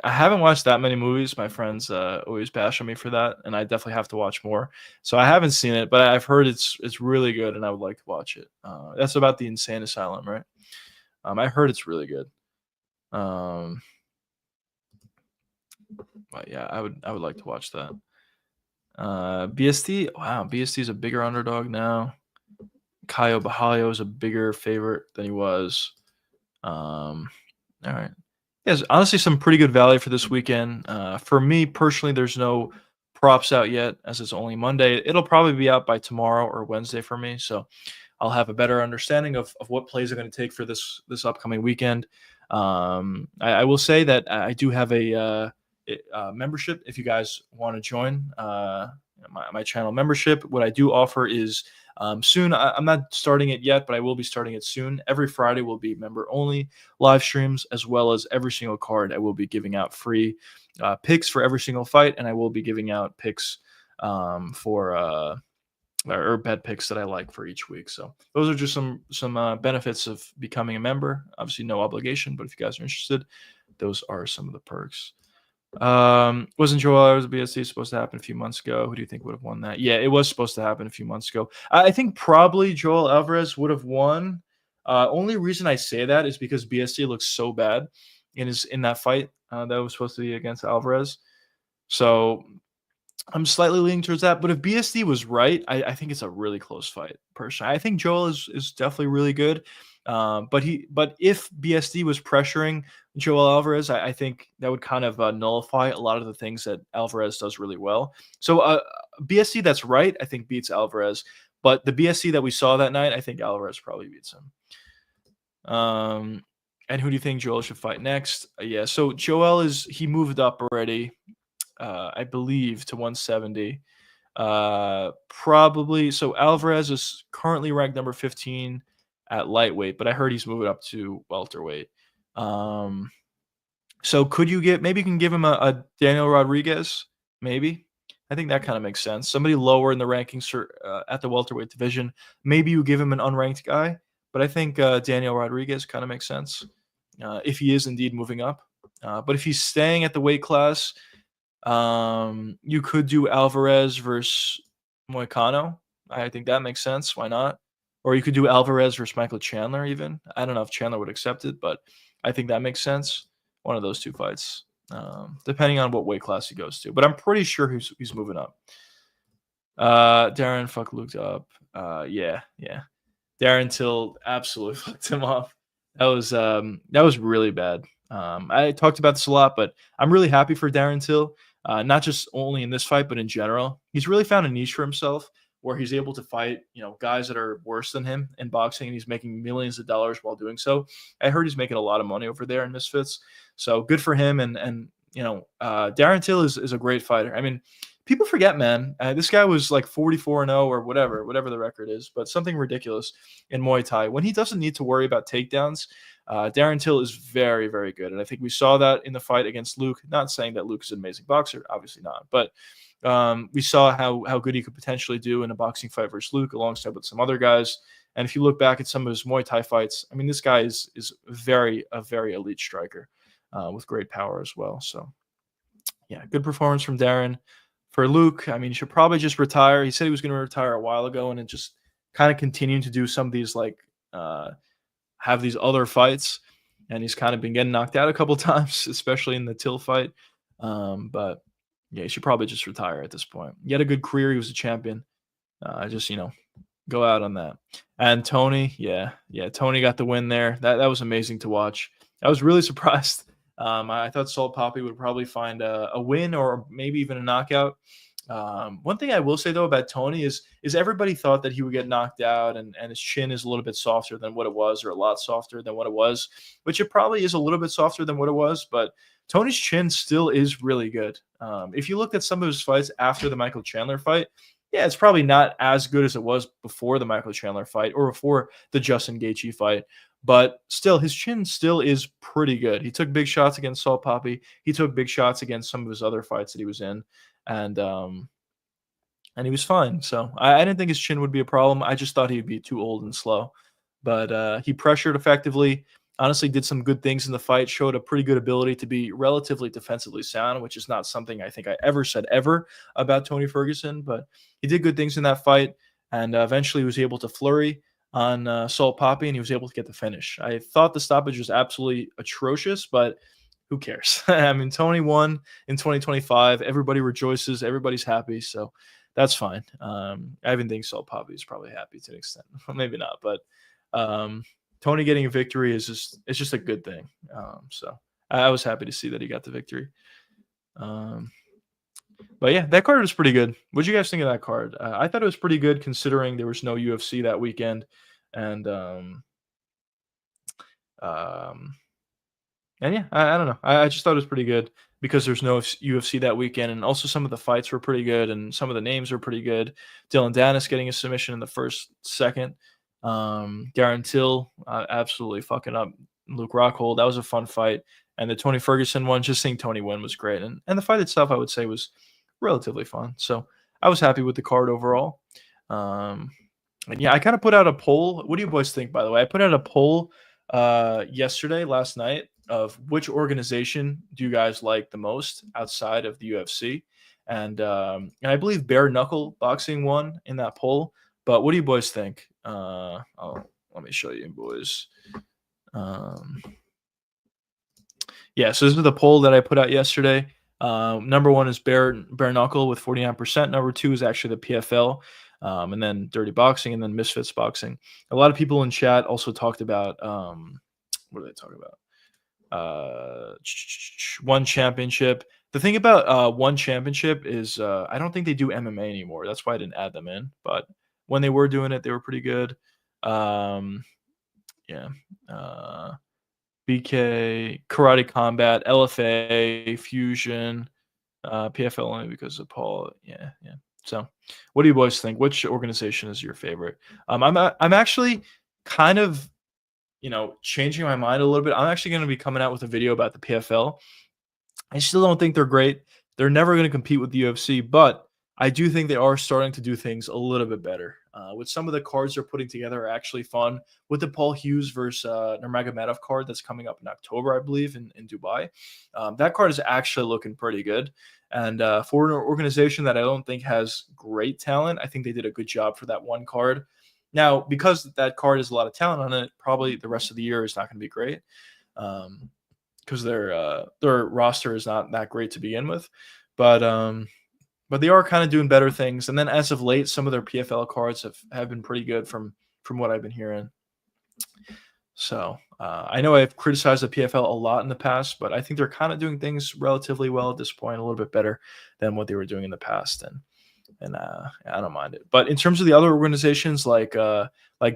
haven't watched that many movies. My friends always bash on me for that, and I definitely have to watch more. So I haven't seen it, but I've heard it's really good, and I would like to watch it. That's about the insane asylum, right? I heard it's really good. But yeah, I would like to watch that. BST, wow, BST is a bigger underdog now. Caio Bahalio is a bigger favorite than he was. All right. Yes, honestly, some pretty good value for this weekend. For me personally, there's no props out yet, as it's only Monday. It'll probably be out by tomorrow or Wednesday for me, so I'll have a better understanding of what plays are going to take for this upcoming weekend. I will say that I do have a membership if you guys want to join my channel membership. What I do offer is soon. I'm not starting it yet, but I will be starting it soon. Every Friday will be member only live streams, as well as every single card. I will be giving out free picks for every single fight, and I will be giving out picks for or bet picks that I like for each week. So those are just some benefits of becoming a member. Obviously, no obligation, but if you guys are interested, those are some of the perks. Wasn't Joel Alvarez BSC supposed to happen a few months ago? Who do you think would have won that? Yeah, it was supposed to happen a few months ago. I think probably Joel Alvarez would have won. Only reason I say that is because BSC looks so bad in that fight that was supposed to be against Alvarez. So I'm slightly leaning towards that. But if BSD was right, I think it's a really close fight. Personally, I think Joel is definitely really good. But if BSD was pressuring Joel Alvarez, I think that would kind of nullify a lot of the things that Alvarez does really well. So BSD that's right, I think beats Alvarez. But the BSD that we saw that night, I think Alvarez probably beats him. And who do you think Joel should fight next? Yeah, so Joel he moved up already. I believe, to 170. Probably. So Alvarez is currently ranked number 15 at lightweight, but I heard he's moving up to welterweight. So maybe you can give him a Daniel Rodriguez, maybe. I think that kind of makes sense. Somebody lower in the rankings at the welterweight division. Maybe you give him an unranked guy, but I think Daniel Rodriguez kind of makes sense if he is indeed moving up. But if he's staying at the weight class, you could do Alvarez versus Moicano. I think that makes sense. Why not? Or you could do Alvarez versus Michael Chandler even. I don't know if Chandler would accept it, but I think that makes sense. One of those two fights, depending on what weight class he goes to. But I'm pretty sure he's moving up. Darren fuck Luke up. Yeah. Darren Till absolutely fucked him off. That was really bad. I talked about this a lot, but I'm really happy for Darren Till. Not just only in this fight, but in general. He's really found a niche for himself where he's able to fight, guys that are worse than him in boxing, and he's making millions of dollars while doing so. I heard he's making a lot of money over there in Misfits, so good for him. And Darren Till is a great fighter. I mean, people forget, man. This guy was like 44-0 or whatever the record is, but something ridiculous in Muay Thai. When he doesn't need to worry about takedowns, Darren Till is very, very good. And I think we saw that in the fight against Luke. Not saying that Luke is an amazing boxer, obviously not. But we saw how good he could potentially do in a boxing fight versus Luke alongside with some other guys. And if you look back at some of his Muay Thai fights, I mean, this guy is a very elite striker with great power as well. So, yeah, good performance from Darren. for Luke, I mean, he should probably just retire. He said he was going to retire a while ago, and it just kind of continuing to do some of these like have these other fights, and he's kind of been getting knocked out a couple times, especially in the Till fight. But yeah, he should probably just retire at this point. He had a good career. He was a champion. Just go out on that. And Tony, yeah, Tony got the win there. That was amazing to watch. I was really surprised. I thought Salt Poppy would probably find a win or maybe even a knockout. One thing I will say though about Tony is everybody thought that he would get knocked out, and his chin is a little bit softer than what it was, or a lot softer than what it was, which it probably is a little bit softer than what it was, but Tony's chin still is really good. If you looked at some of his fights after the Michael Chandler fight, yeah, it's probably not as good as it was before the Michael Chandler fight or before the Justin Gaethje fight, but still, his chin still is pretty good. He took big shots against Salt Poppy. He took big shots against some of his other fights that he was in, and he was fine. So I didn't think his chin would be a problem. I just thought he'd be too old and slow, but he pressured effectively. Honestly, did some good things in the fight. Showed a pretty good ability to be relatively defensively sound, which is not something I think I ever said ever about Tony Ferguson. But he did good things in that fight, and eventually was able to flurry on Salt Poppy, and he was able to get the finish. I thought the stoppage was absolutely atrocious, but who cares? I mean, Tony won in 2025. Everybody rejoices. Everybody's happy. So that's fine. I even think Salt Poppy is probably happy to an extent. Maybe not, but Tony getting a victory is just a good thing. So I was happy to see that he got the victory. But yeah, that card was pretty good. What did you guys think of that card? I thought it was pretty good considering there was no UFC that weekend, and um, and yeah, I don't know. I just thought it was pretty good because there's no UFC that weekend, and also some of the fights were pretty good, and some of the names were pretty good. Dylan Dennis getting a submission in the first second. Darren Till absolutely fucking up Luke Rockhold. That was a fun fight. And the Tony Ferguson one, just seeing Tony win was great. And the fight itself, I would say, was relatively fun. So I was happy with the card overall. And yeah, I kind of put out a poll. What do you boys think, by the way? I put out a poll last night, of which organization do you guys like the most outside of the UFC? And I believe bare knuckle boxing won in that poll. But what do you boys think? Let me show you, boys. Yeah, so this is the poll that I put out yesterday. Number one is bare knuckle with 49%. Number two is actually the PFL, and then Dirty Boxing, and then Misfits Boxing. A lot of people in chat also talked about what did they talk about? One Championship. The thing about One Championship is I don't think they do MMA anymore. That's why I didn't add them in. But when they were doing it, they were pretty good. Yeah. BK, Karate Combat, LFA, Fusion, PFL only because of Paul. Yeah. So, what do you boys think? Which organization is your favorite? I'm actually kind of changing my mind a little bit. I'm actually going to be coming out with a video about the PFL. I still don't think they're great. They're never going to compete with the UFC, but I do think they are starting to do things a little bit better. With some of the cards they're putting together are actually fun. With the Paul Hughes versus Nurmagomedov card that's coming up in October, I believe, in Dubai. That card is actually looking pretty good. And for an organization that I don't think has great talent, I think they did a good job for that one card. Now, because that card has a lot of talent on it, probably the rest of the year is not going to be great. Because their roster is not that great to begin with. But they are kind of doing better things. And then as of late, some of their PFL cards have been pretty good from what I've been hearing. So I know I've criticized the PFL a lot in the past, but I think they're kind of doing things relatively well at this point, a little bit better than what they were doing in the past. And I don't mind it. But in terms of the other organizations like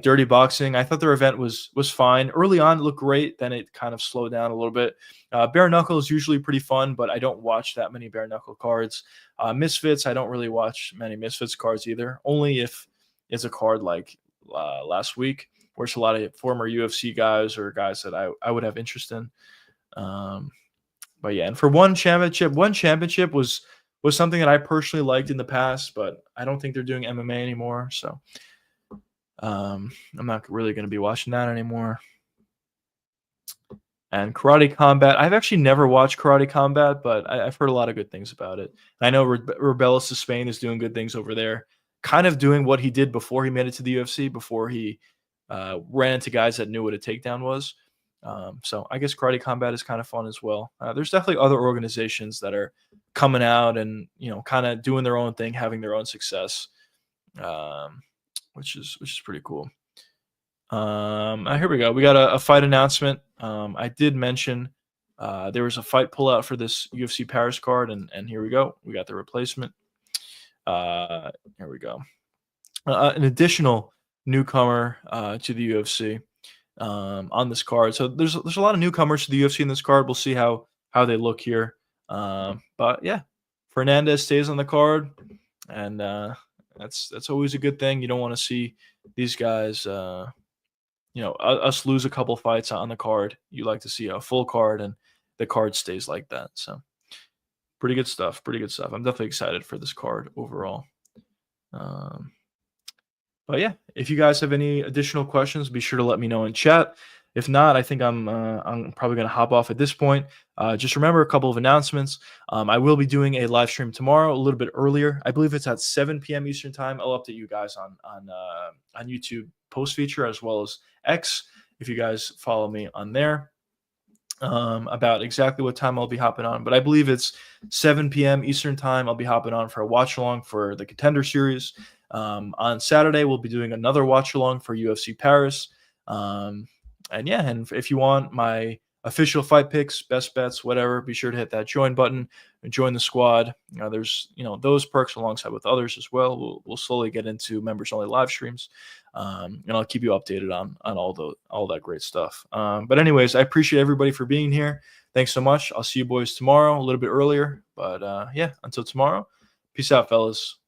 Dirty Boxing, I thought their event was fine. Early on, it looked great. Then it kind of slowed down a little bit. Bare Knuckle is usually pretty fun, but I don't watch that many Bare Knuckle cards. Misfits, I don't really watch many Misfits cards either. Only if it's a card like last week, where it's a lot of former UFC guys or guys that I would have interest in. But yeah, and for One Championship was something that I personally liked in the past, but I don't think they're doing MMA anymore. So I'm not really going to be watching that anymore. And Karate Combat, I've actually never watched Karate Combat, but I've heard a lot of good things about it. I know Rebellis of Spain is doing good things over there, kind of doing what he did before he made it to the UFC, before he ran into guys that knew what a takedown was. So I guess Karate Combat is kind of fun as well. There's definitely other organizations that are coming out and kind of doing their own thing, having their own success, um, which is pretty cool. Here we go. We got a fight announcement. I did mention there was a fight pullout for this UFC Paris card, and here we go. We got the replacement. Here we go. An additional newcomer to the UFC on this card. So there's a lot of newcomers to the UFC in this card. We'll see how they look here. But yeah, Fernandez stays on the card, and that's always a good thing. You don't want to see these guys. Us lose a couple fights on the card. You like to see a full card, and the card stays like that. So pretty good stuff. Pretty good stuff. I'm definitely excited for this card overall. But yeah, if you guys have any additional questions, be sure to let me know in chat. If not, I think I'm probably going to hop off at this point. Just remember a couple of announcements. I will be doing a live stream tomorrow, a little bit earlier. I believe it's at 7 p.m. Eastern time. I'll update you guys on YouTube post feature as well as X if you guys follow me on there. About exactly what time I'll be hopping on, but I believe it's 7 p.m. Eastern time. I'll be hopping on for a watch along for the Contender Series. On Saturday, we'll be doing another watch along for UFC Paris. And if you want my official fight picks, best bets, whatever, be sure to hit that join button and join the squad. There's those perks alongside with others as well. We'll slowly get into members only live streams, and I'll keep you updated on all that great stuff. But anyways, I appreciate everybody for being here. Thanks so much. I'll see you boys tomorrow, a little bit earlier. But until tomorrow, peace out, fellas.